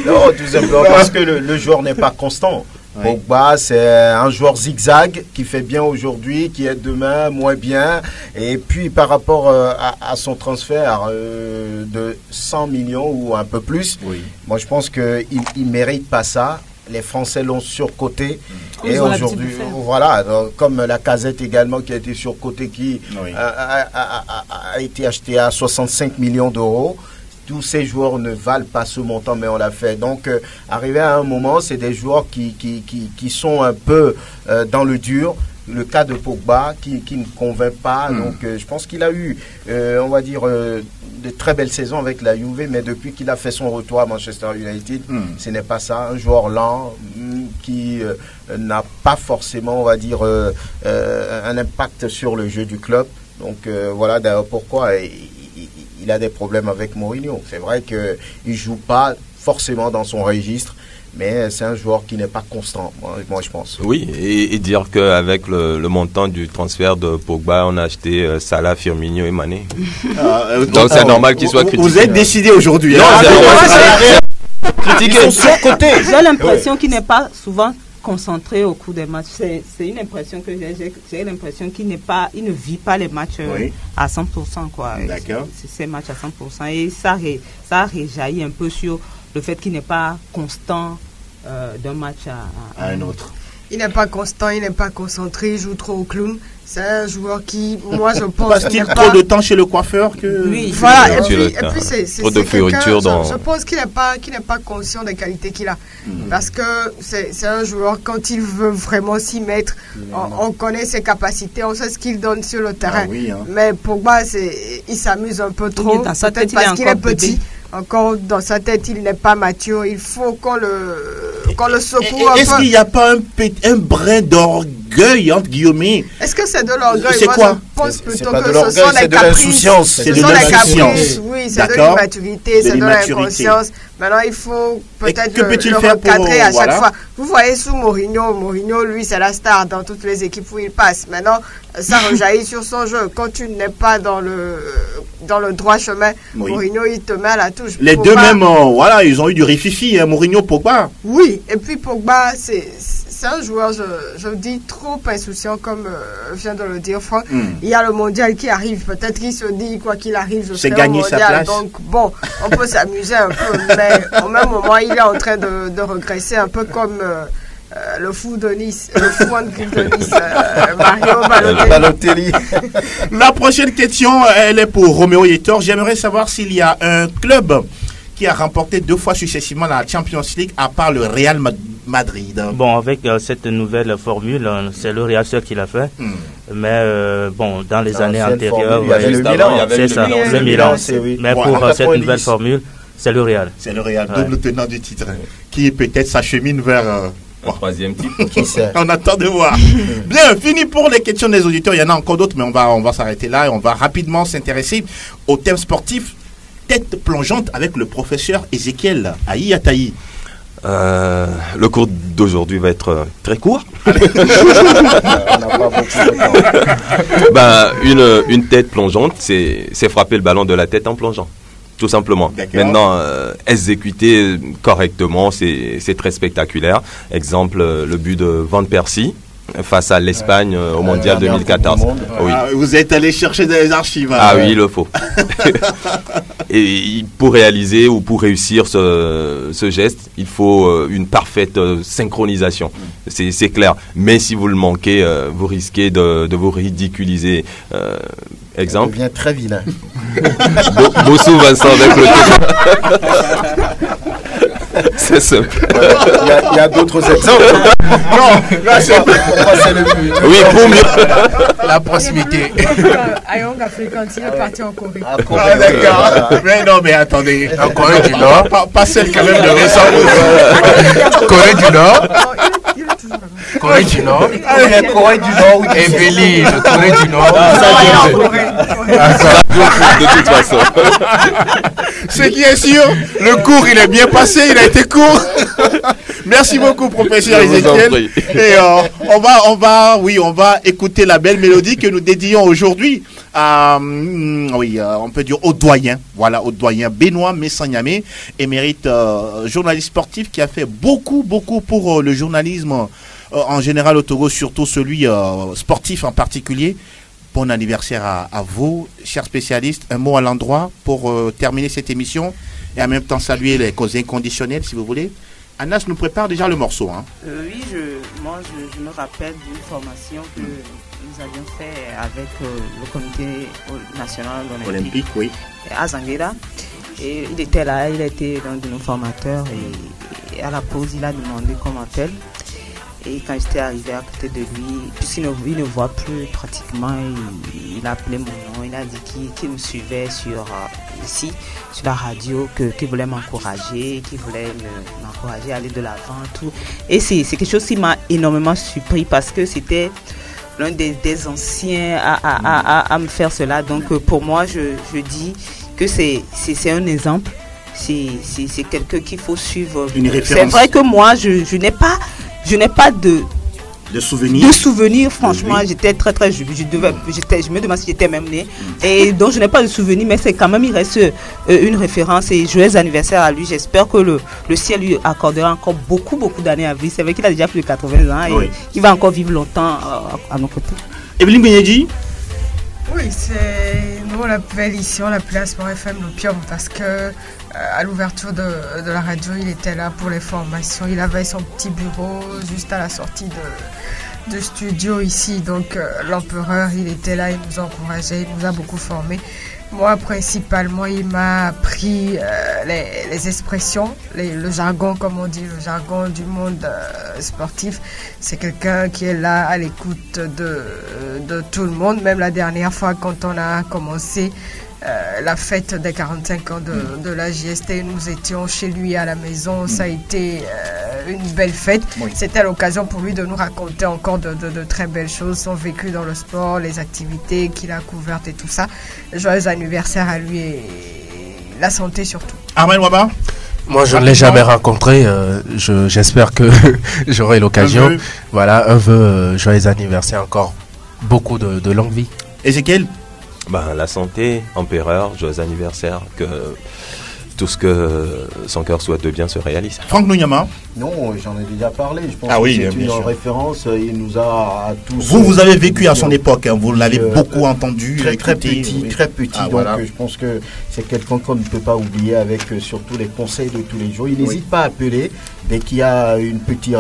Non, tout simplement parce que le joueur n'est pas constant. Pogba, c'est un joueur zigzag qui fait bien aujourd'hui, qui est demain moins bien. Et puis par rapport à son transfert de 100 millions ou un peu plus, moi je pense qu'il ne mérite pas ça. Les Français l'ont surcoté. Et aujourd'hui, voilà, comme la Casette également qui a été surcoté, qui a été acheté à 65 millions d'euros. Tous ces joueurs ne valent pas ce montant, mais on l'a fait. Donc, arrivé à un moment, c'est des joueurs qui sont un peu dans le dur. Le cas de Pogba qui ne convainc pas. Donc, je pense qu'il a eu, on va dire, de très belles saisons avec la Juve, mais depuis qu'il a fait son retour à Manchester United, ce n'est pas ça. Un joueur lent qui n'a pas forcément, on va dire, un impact sur le jeu du club. Donc, voilà d'ailleurs pourquoi il a des problèmes avec Mourinho. C'est vrai qu'il ne joue pas forcément dans son registre, mais c'est un joueur qui n'est pas constant, moi je pense. Oui, et dire qu'avec le montant du transfert de Pogba, on a acheté Salah, Firmino et Mané. Donc c'est normal qu'il soit critiqué. Vous êtes décidé aujourd'hui. Critiqué. J'ai l'impression qu'il n'est pas souvent concentré au cours des matchs. C'est une impression que j'ai l'impression qu'il ne vit pas les matchs à 100%, quoi. D'accord. C'est ces matchs à 100%, et ça a réjailli un peu sur le fait qu'il n'est pas constant d'un match à un autre. Il n'est pas constant, il n'est pas concentré, il joue trop au clown. C'est un joueur qui, moi je pense, passe-t-il trop de temps chez le coiffeur que... Oui, voilà. Et puis c'est trop de fioritures dans... Je pense qu'il n'est pas conscient des qualités qu'il a. Parce que c'est un joueur, quand il veut vraiment s'y mettre, on connaît ses capacités, on sait ce qu'il donne sur le terrain. Mais Pogba, il s'amuse un peu trop, peut-être parce qu'il est petit. Encore dans sa tête, il n'est pas mature. Il faut qu'on le secoue. Est-ce qu'il n'y a pas un brin d'orgueil, entre guillemets? Est-ce que c'est de l'orgueil? C'est quoi? Je pense plutôt que ce sont des caprices. C'est de l'insouciance. Oui, c'est de l'immaturité, c'est de l'inconscience. Maintenant, il faut peut-être le recadrer à chaque fois. Vous voyez sous Mourinho, lui, c'est la star dans toutes les équipes où il passe. Maintenant, ça rejaillit sur son jeu. Quand tu n'es pas dans le droit chemin, Mourinho, il te met à la touche. Les deux même, voilà, ils ont eu du rififi, Mourinho, Pogba. Oui, et puis Pogba, c'est un joueur, je dis, trop insouciant, comme vient de le dire Franck. Il y a le mondial qui arrive. Peut-être qu'il se dit, quoi qu'il arrive, je serai au mondial. Donc, bon, on peut s'amuser un peu, mais au même moment, il est en train de regresser, un peu comme le fou de Nice, le fou de Nice, Mario Balotelli. La prochaine question, elle est pour Roméo Yetor. J'aimerais savoir s'il y a un club qui a remporté 2 fois successivement la Champions League, à part le Real Madrid. Bon, avec cette nouvelle formule, c'est le Real seul qui l'a fait. Mais bon, dans les années antérieures, c'est ça, le Milan. Mais pour cette nouvelle formule, c'est le Real. C'est le Real, double tenant du titre, qui peut-être s'achemine vers... un troisième titre. On attend de voir. Bien, fini pour les questions des auditeurs. Il y en a encore d'autres, mais on va s'arrêter là et on va rapidement s'intéresser au thème sportif. Tête plongeante avec le professeur Ezekiel Aïe-Ataï. Le cours d'aujourd'hui va être très court. Une tête plongeante, c'est frapper le ballon de la tête en plongeant. Tout simplement. Maintenant, exécuter correctement, c'est très spectaculaire. Exemple, le but de Van Persie face à l'Espagne au Mondial 2014. Oui. Vous êtes allé chercher des archives. Ah oui, il le faut. Et pour réaliser ou pour réussir ce geste, il faut une parfaite synchronisation. C'est clair. Mais si vous le manquez, vous risquez de vous ridiculiser. Exemple. Ça devient très vilain. Bossou Vincent avec le c'est simple. Il y a d'autres exemples. Non, là c'est le but. Oui, pour mieux. La proximité. Ayong African, il est parti en Corée. Ah, d'accord. Mais non, mais attendez. En Corée du Nord. Pas celle quand même de récent. Corée du Nord. Il est toujours là. Corée du Nord. Corée du Nord. Evelyne, Corée du Nord. De toute façon. Ce qui est sûr, le cours il est bien passé, il a été court. Merci beaucoup, professeur Ezekiel. Et on va écouter la belle mélodie que nous dédions aujourd'hui à, on peut dire au doyen. Voilà, au doyen Benoît Messanyamé, émérite journaliste sportif qui a fait beaucoup pour le journalisme en général au Togo, surtout celui sportif en particulier. Bon anniversaire à vous, chers spécialistes. Un mot à l'endroit pour terminer cette émission et en même temps saluer les causes inconditionnelles, si vous voulez. Anas nous prépare déjà le morceau. Hein. Oui, je me rappelle d'une formation que nous avions fait avec le comité national olympique à Zanguera. Et il était là, il était l'un de nos formateurs et à la pause, il a demandé qu'on m'appelle. Et quand j'étais arrivé à côté de lui, puisqu'il ne voit plus pratiquement, il a appelé mon nom, il a dit qu'il me suivait sur la radio, qu'il voulait m'encourager, qu'il voulait m'encourager à aller de l'avant, tout. Et c'est quelque chose qui m'a énormément surpris parce que c'était l'un des anciens à me faire cela. Donc pour moi, je dis que c'est un exemple, c'est quelqu'un qu'il faut suivre. Une référence. C'est vrai que moi, je n'ai pas de souvenirs, franchement. Oui. J'étais très je me demande si j'étais même né. Et donc je n'ai pas de souvenirs, mais c'est quand même, il reste une référence et joyeux anniversaire à lui. J'espère que le ciel lui accordera encore beaucoup d'années à vivre. C'est vrai qu'il a déjà plus de 80 ans et qu'il va encore vivre longtemps à nos côtés. Evelyne Benyedi. Oui, nous on l'appelle ici, on l'appelait Sport FM l'opium parce que à l'ouverture de la radio, il était là pour les formations. Il avait son petit bureau juste à la sortie de studio ici. Donc l'empereur, il était là, il nous encourageait, il nous a beaucoup formés. Moi, principalement, il m'a appris les expressions, le jargon, comme on dit, le jargon du monde sportif. C'est quelqu'un qui est là à l'écoute de tout le monde. Même la dernière fois, quand on a commencé la fête des 45 ans de la JST, nous étions chez lui à la maison. Ça a été une belle fête. Oui. C'était l'occasion pour lui de nous raconter encore de très belles choses, son vécu dans le sport, les activités qu'il a couvertes et tout ça. Joyeux anniversaire à lui et la santé surtout. Armel Waba. Moi, je ne l'ai jamais rencontré. J'espère que j'aurai l'occasion. Voilà, un vœu, joyeux anniversaire encore. Beaucoup de longue vie. Ezekiel. La santé, empereur, joyeux anniversaire, que tout ce que son cœur souhaite de bien se réalise. Franck Nouyama. Non, j'en ai déjà parlé. Je pense que c'est une référence. Il nous a tous. Vous avez vécu à son époque. Hein, vous l'avez beaucoup entendu. Très petit. Donc voilà. Je pense que c'est quelqu'un qu'on ne peut pas oublier avec surtout les conseils de tous les jours. Il n'hésite pas à appeler dès qu'il y a une petite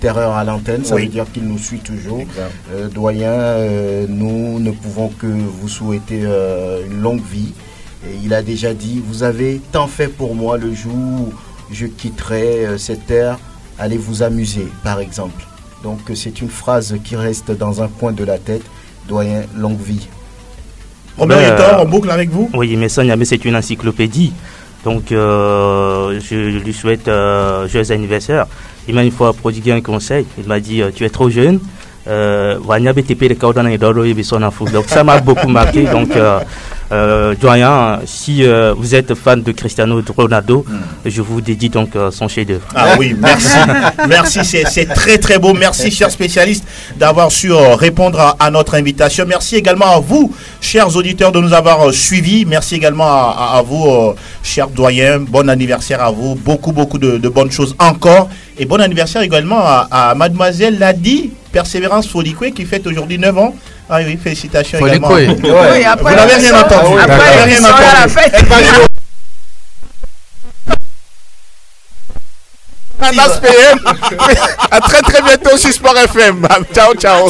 erreur à l'antenne, ça veut dire qu'il nous suit toujours. Doyen, nous ne pouvons que vous souhaiter une longue vie. Et il a déjà dit, vous avez tant fait pour moi, le jour où je quitterai cette terre, allez vous amuser, par exemple. Donc c'est une phrase qui reste dans un coin de la tête. Doyen, longue vie. Robert Hétor, on boucle avec vous. Oui, mais c'est une encyclopédie. Donc je lui souhaite joyeux anniversaire. Il m'a une fois prodigué un conseil. Il m'a dit, tu es trop jeune. Donc ça m'a beaucoup marqué. Donc doyen, si vous êtes fan de Cristiano Ronaldo, je vous dédie donc son chef-d'œuvre. Ah oui, merci. Merci, c'est très beau. Merci, chers spécialistes, d'avoir su répondre à notre invitation. Merci également à vous, chers auditeurs, de nous avoir suivis. Merci également à vous, chers doyens. Bon anniversaire à vous. Beaucoup de bonnes choses encore. Et bon anniversaire également à mademoiselle Ladi Persévérance Folikwe qui fête aujourd'hui 9 ans. Ah oui, félicitations également. Oui, après vous n'avez rien entendu. Après rien entendu. À très bientôt sur Sport FM. Ciao.